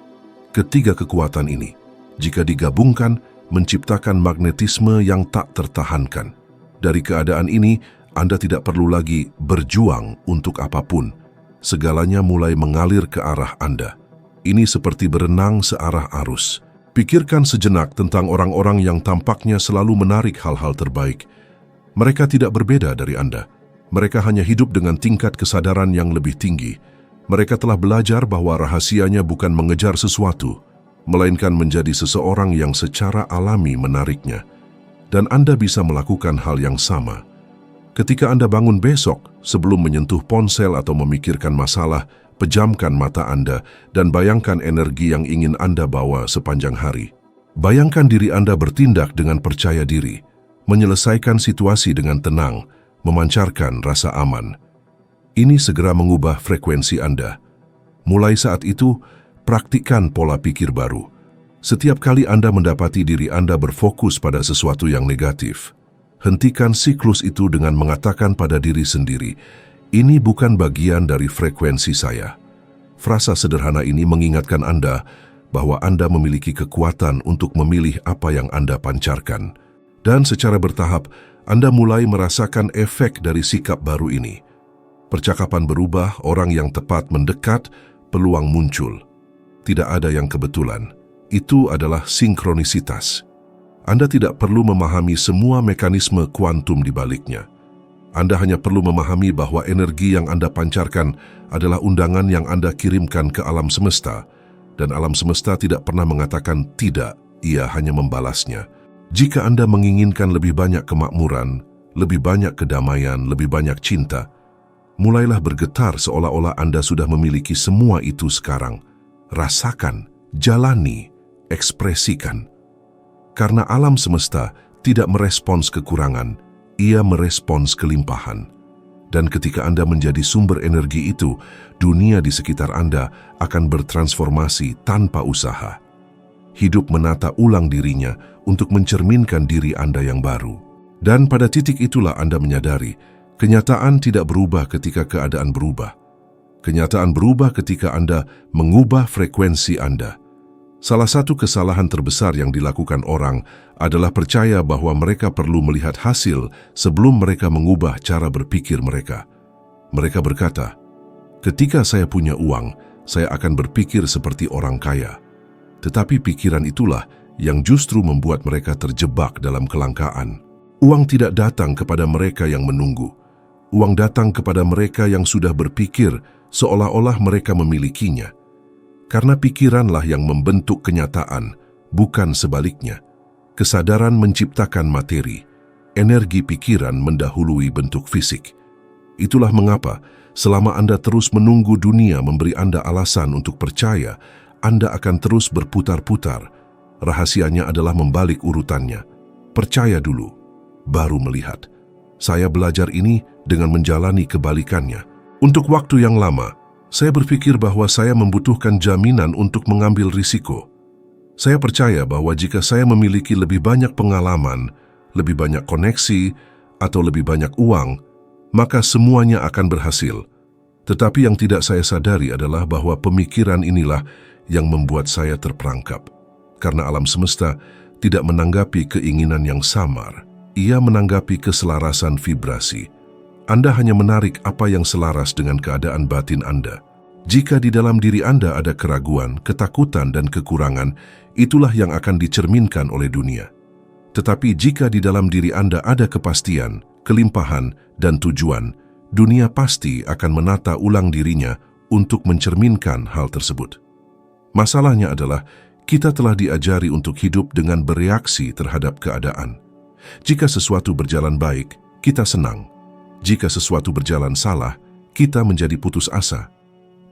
Ketiga kekuatan ini, jika digabungkan, menciptakan magnetisme yang tak tertahankan. Dari keadaan ini, Anda tidak perlu lagi berjuang untuk apapun. Segalanya mulai mengalir ke arah Anda. Ini seperti berenang searah arus. Pikirkan sejenak tentang orang-orang yang tampaknya selalu menarik hal-hal terbaik. Mereka tidak berbeda dari Anda. Mereka hanya hidup dengan tingkat kesadaran yang lebih tinggi. Mereka telah belajar bahwa rahasianya bukan mengejar sesuatu, melainkan menjadi seseorang yang secara alami menariknya. Dan Anda bisa melakukan hal yang sama. Ketika Anda bangun besok, sebelum menyentuh ponsel atau memikirkan masalah, pejamkan mata Anda dan bayangkan energi yang ingin Anda bawa sepanjang hari. Bayangkan diri Anda bertindak dengan percaya diri, menyelesaikan situasi dengan tenang, memancarkan rasa aman. Ini segera mengubah frekuensi Anda. Mulai saat itu, praktikkan pola pikir baru. Setiap kali Anda mendapati diri Anda berfokus pada sesuatu yang negatif, hentikan siklus itu dengan mengatakan pada diri sendiri, "Ini bukan bagian dari frekuensi saya." Frasa sederhana ini mengingatkan Anda bahwa Anda memiliki kekuatan untuk memilih apa yang Anda pancarkan. Dan secara bertahap, Anda mulai merasakan efek dari sikap baru ini. Percakapan berubah, orang yang tepat mendekat, peluang muncul. Tidak ada yang kebetulan. Itu adalah sinkronisitas. Anda tidak perlu memahami semua mekanisme kuantum di baliknya. Anda hanya perlu memahami bahwa energi yang Anda pancarkan adalah undangan yang Anda kirimkan ke alam semesta, dan alam semesta tidak pernah mengatakan tidak, ia hanya membalasnya. Jika Anda menginginkan lebih banyak kemakmuran, lebih banyak kedamaian, lebih banyak cinta, mulailah bergetar seolah-olah Anda sudah memiliki semua itu sekarang. Rasakan, jalani, ekspresikan. Karena alam semesta tidak merespons kekurangan, ia merespons kelimpahan. Dan ketika Anda menjadi sumber energi itu, dunia di sekitar Anda akan bertransformasi tanpa usaha. Hidup menata ulang dirinya untuk mencerminkan diri Anda yang baru. Dan pada titik itulah Anda menyadari, kenyataan tidak berubah ketika keadaan berubah. Kenyataan berubah ketika Anda mengubah frekuensi Anda. Salah satu kesalahan terbesar yang dilakukan orang adalah percaya bahwa mereka perlu melihat hasil sebelum mereka mengubah cara berpikir mereka. Mereka berkata, "Ketika saya punya uang, saya akan berpikir seperti orang kaya." Tetapi pikiran itulah yang justru membuat mereka terjebak dalam kelangkaan. Uang tidak datang kepada mereka yang menunggu. Uang datang kepada mereka yang sudah berpikir seolah-olah mereka memilikinya. Karena pikiranlah yang membentuk kenyataan, bukan sebaliknya. Kesadaran menciptakan materi. Energi pikiran mendahului bentuk fisik. Itulah mengapa, selama Anda terus menunggu dunia memberi Anda alasan untuk percaya, Anda akan terus berputar-putar. Rahasianya adalah membalik urutannya. Percaya dulu, baru melihat. Saya belajar ini dengan menjalani kebalikannya. Untuk waktu yang lama, Saya berpikir bahwa saya membutuhkan jaminan untuk mengambil risiko. Saya percaya bahwa jika saya memiliki lebih banyak pengalaman, lebih banyak koneksi, atau lebih banyak uang, maka semuanya akan berhasil. Tetapi yang tidak saya sadari adalah bahwa pemikiran inilah yang membuat saya terperangkap. Karena alam semesta tidak menanggapi keinginan yang samar, ia menanggapi keselarasan vibrasi. Anda hanya menarik apa yang selaras dengan keadaan batin Anda. Jika di dalam diri Anda ada keraguan, ketakutan, dan kekurangan, itulah yang akan dicerminkan oleh dunia. Tetapi jika di dalam diri Anda ada kepastian, kelimpahan, dan tujuan, dunia pasti akan menata ulang dirinya untuk mencerminkan hal tersebut. Masalahnya adalah, kita telah diajari untuk hidup dengan bereaksi terhadap keadaan. Jika sesuatu berjalan baik, kita senang. Jika sesuatu berjalan salah, kita menjadi putus asa.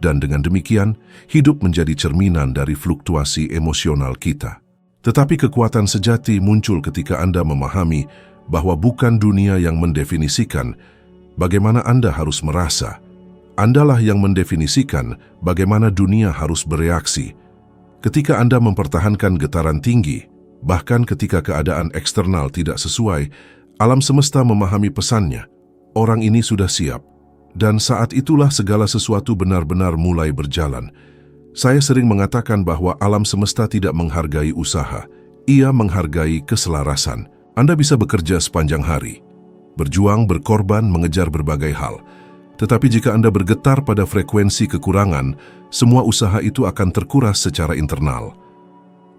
Dan dengan demikian, hidup menjadi cerminan dari fluktuasi emosional kita. Tetapi kekuatan sejati muncul ketika Anda memahami bahwa bukan dunia yang mendefinisikan bagaimana Anda harus merasa. Andalah yang mendefinisikan bagaimana dunia harus bereaksi. Ketika Anda mempertahankan getaran tinggi, bahkan ketika keadaan eksternal tidak sesuai, alam semesta memahami pesannya. Orang ini sudah siap, dan saat itulah segala sesuatu benar-benar mulai berjalan. Saya sering mengatakan bahwa alam semesta tidak menghargai usaha, ia menghargai keselarasan. Anda bisa bekerja sepanjang hari, berjuang, berkorban, mengejar berbagai hal. Tetapi jika Anda bergetar pada frekuensi kekurangan, semua usaha itu akan terkuras secara internal.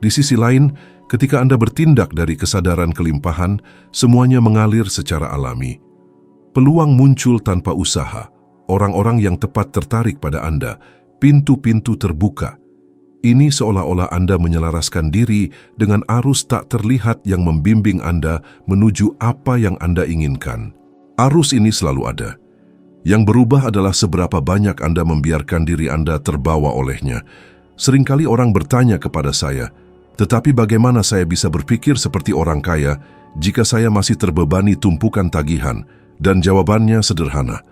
Di sisi lain, ketika Anda bertindak dari kesadaran kelimpahan, semuanya mengalir secara alami. Peluang muncul tanpa usaha, orang-orang yang tepat tertarik pada Anda, pintu-pintu terbuka. Ini seolah-olah Anda menyelaraskan diri dengan arus tak terlihat yang membimbing Anda menuju apa yang Anda inginkan. Arus ini selalu ada. Yang berubah adalah seberapa banyak Anda membiarkan diri Anda terbawa olehnya. Seringkali orang bertanya kepada saya, tetapi bagaimana saya bisa berpikir seperti orang kaya jika saya masih terbebani tumpukan tagihan? Dan jawabannya sederhana.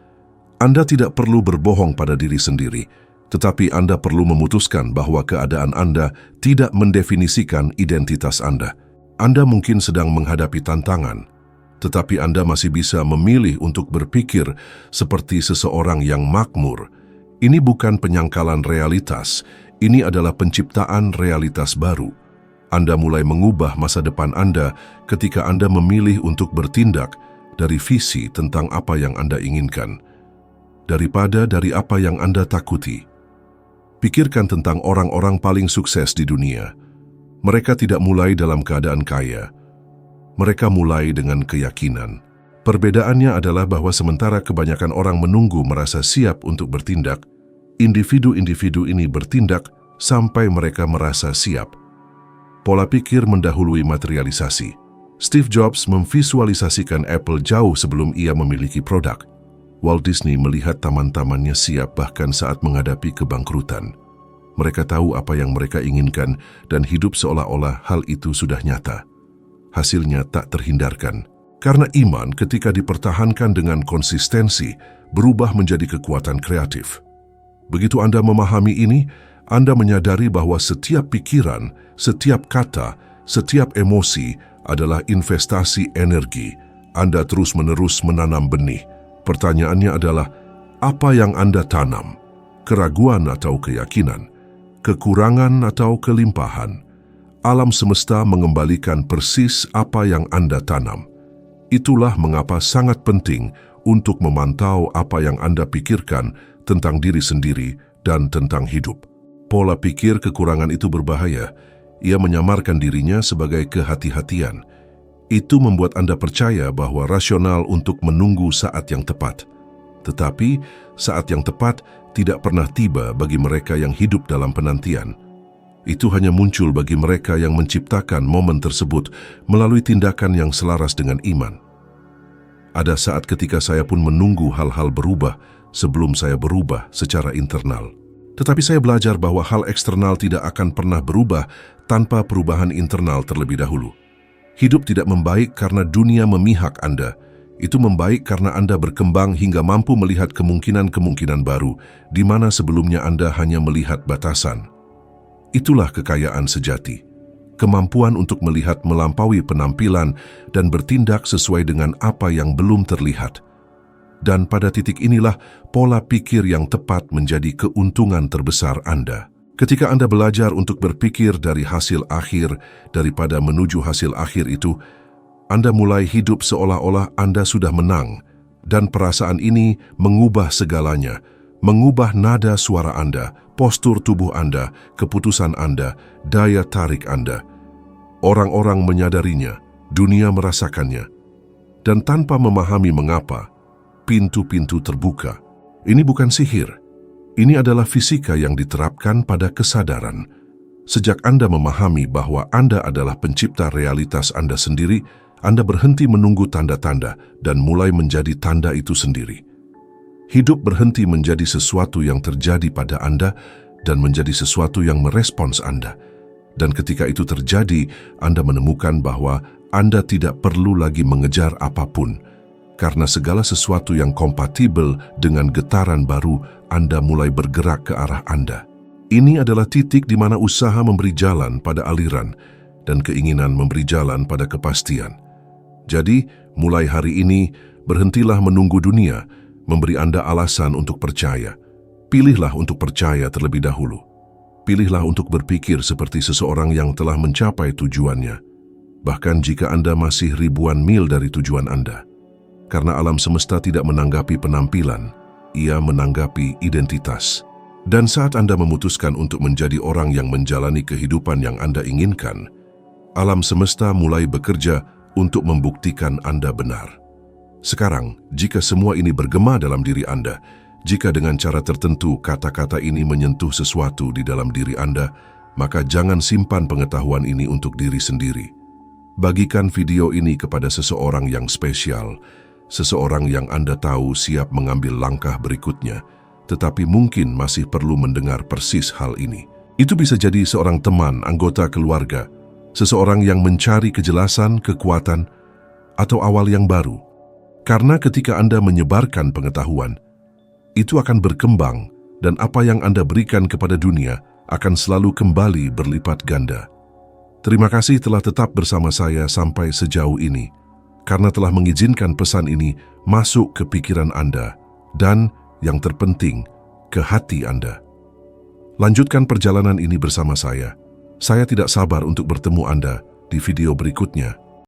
Anda tidak perlu berbohong pada diri sendiri, tetapi Anda perlu memutuskan bahwa keadaan Anda tidak mendefinisikan identitas Anda. Anda mungkin sedang menghadapi tantangan, tetapi Anda masih bisa memilih untuk berpikir seperti seseorang yang makmur. Ini bukan penyangkalan realitas, ini adalah penciptaan realitas baru. Anda mulai mengubah masa depan Anda ketika Anda memilih untuk bertindak dari visi tentang apa yang Anda inginkan, daripada dari apa yang Anda takuti. Pikirkan tentang orang-orang paling sukses di dunia. Mereka tidak mulai dalam keadaan kaya. Mereka mulai dengan keyakinan. Perbedaannya adalah bahwa sementara kebanyakan orang menunggu merasa siap untuk bertindak, individu-individu ini bertindak sampai mereka merasa siap. Pola pikir mendahului materialisasi. Steve Jobs memvisualisasikan Apple jauh sebelum ia memiliki produk. Walt Disney melihat taman-tamannya siap bahkan saat menghadapi kebangkrutan. Mereka tahu apa yang mereka inginkan dan hidup seolah-olah hal itu sudah nyata. Hasilnya tak terhindarkan. Karena iman ketika dipertahankan dengan konsistensi berubah menjadi kekuatan kreatif. Begitu Anda memahami ini, Anda menyadari bahwa setiap pikiran, setiap kata, setiap emosi adalah investasi energi. Anda terus-menerus menanam benih. Pertanyaannya adalah, apa yang Anda tanam? Keraguan atau keyakinan? Kekurangan atau kelimpahan? Alam semesta mengembalikan persis apa yang Anda tanam. Itulah mengapa sangat penting untuk memantau apa yang Anda pikirkan tentang diri sendiri dan tentang hidup. Pola pikir kekurangan itu berbahaya. Ia menyamarkan dirinya sebagai kehati-hatian. Itu membuat Anda percaya bahwa rasional untuk menunggu saat yang tepat. Tetapi, saat yang tepat tidak pernah tiba bagi mereka yang hidup dalam penantian. Itu hanya muncul bagi mereka yang menciptakan momen tersebut melalui tindakan yang selaras dengan iman. Ada saat ketika saya pun menunggu hal-hal berubah sebelum saya berubah secara internal. Tetapi saya belajar bahwa hal eksternal tidak akan pernah berubah tanpa perubahan internal terlebih dahulu. Hidup tidak membaik karena dunia memihak Anda. Itu membaik karena Anda berkembang hingga mampu melihat kemungkinan-kemungkinan baru, di mana sebelumnya Anda hanya melihat batasan. Itulah kekayaan sejati. Kemampuan untuk melihat melampaui penampilan dan bertindak sesuai dengan apa yang belum terlihat. Dan pada titik inilah pola pikir yang tepat menjadi keuntungan terbesar Anda. Ketika Anda belajar untuk berpikir dari hasil akhir daripada menuju hasil akhir itu, Anda mulai hidup seolah-olah Anda sudah menang, dan perasaan ini mengubah segalanya, mengubah nada suara Anda, postur tubuh Anda, keputusan Anda, daya tarik Anda. Orang-orang menyadarinya, dunia merasakannya, dan tanpa memahami mengapa, pintu-pintu terbuka. Ini bukan sihir, ini adalah fisika yang diterapkan pada kesadaran. Sejak Anda memahami bahwa Anda adalah pencipta realitas Anda sendiri, Anda berhenti menunggu tanda-tanda dan mulai menjadi tanda itu sendiri. Hidup berhenti menjadi sesuatu yang terjadi pada Anda dan menjadi sesuatu yang merespons Anda. Dan ketika itu terjadi, Anda menemukan bahwa Anda tidak perlu lagi mengejar apapun, karena segala sesuatu yang kompatibel dengan getaran baru, Anda mulai bergerak ke arah Anda. Ini adalah titik di mana usaha memberi jalan pada aliran dan keinginan memberi jalan pada kepastian. Jadi, mulai hari ini, berhentilah menunggu dunia memberi Anda alasan untuk percaya. Pilihlah untuk percaya terlebih dahulu. Pilihlah untuk berpikir seperti seseorang yang telah mencapai tujuannya, bahkan jika Anda masih ribuan mil dari tujuan Anda. Karena alam semesta tidak menanggapi penampilan, ia menanggapi identitas. Dan saat Anda memutuskan untuk menjadi orang yang menjalani kehidupan yang Anda inginkan, alam semesta mulai bekerja untuk membuktikan Anda benar. Sekarang, jika semua ini bergema dalam diri Anda, jika dengan cara tertentu kata-kata ini menyentuh sesuatu di dalam diri Anda, maka jangan simpan pengetahuan ini untuk diri sendiri. Bagikan video ini kepada seseorang yang spesial, seseorang yang Anda tahu siap mengambil langkah berikutnya, tetapi mungkin masih perlu mendengar persis hal ini. Itu bisa jadi seorang teman, anggota keluarga, seseorang yang mencari kejelasan, kekuatan, atau awal yang baru. Karena ketika Anda menyebarkan pengetahuan, itu akan berkembang dan apa yang Anda berikan kepada dunia akan selalu kembali berlipat ganda. Terima kasih telah tetap bersama saya sampai sejauh ini, karena telah mengizinkan pesan ini masuk ke pikiran Anda dan, yang terpenting, ke hati Anda. Lanjutkan perjalanan ini bersama saya. Saya tidak sabar untuk bertemu Anda di video berikutnya.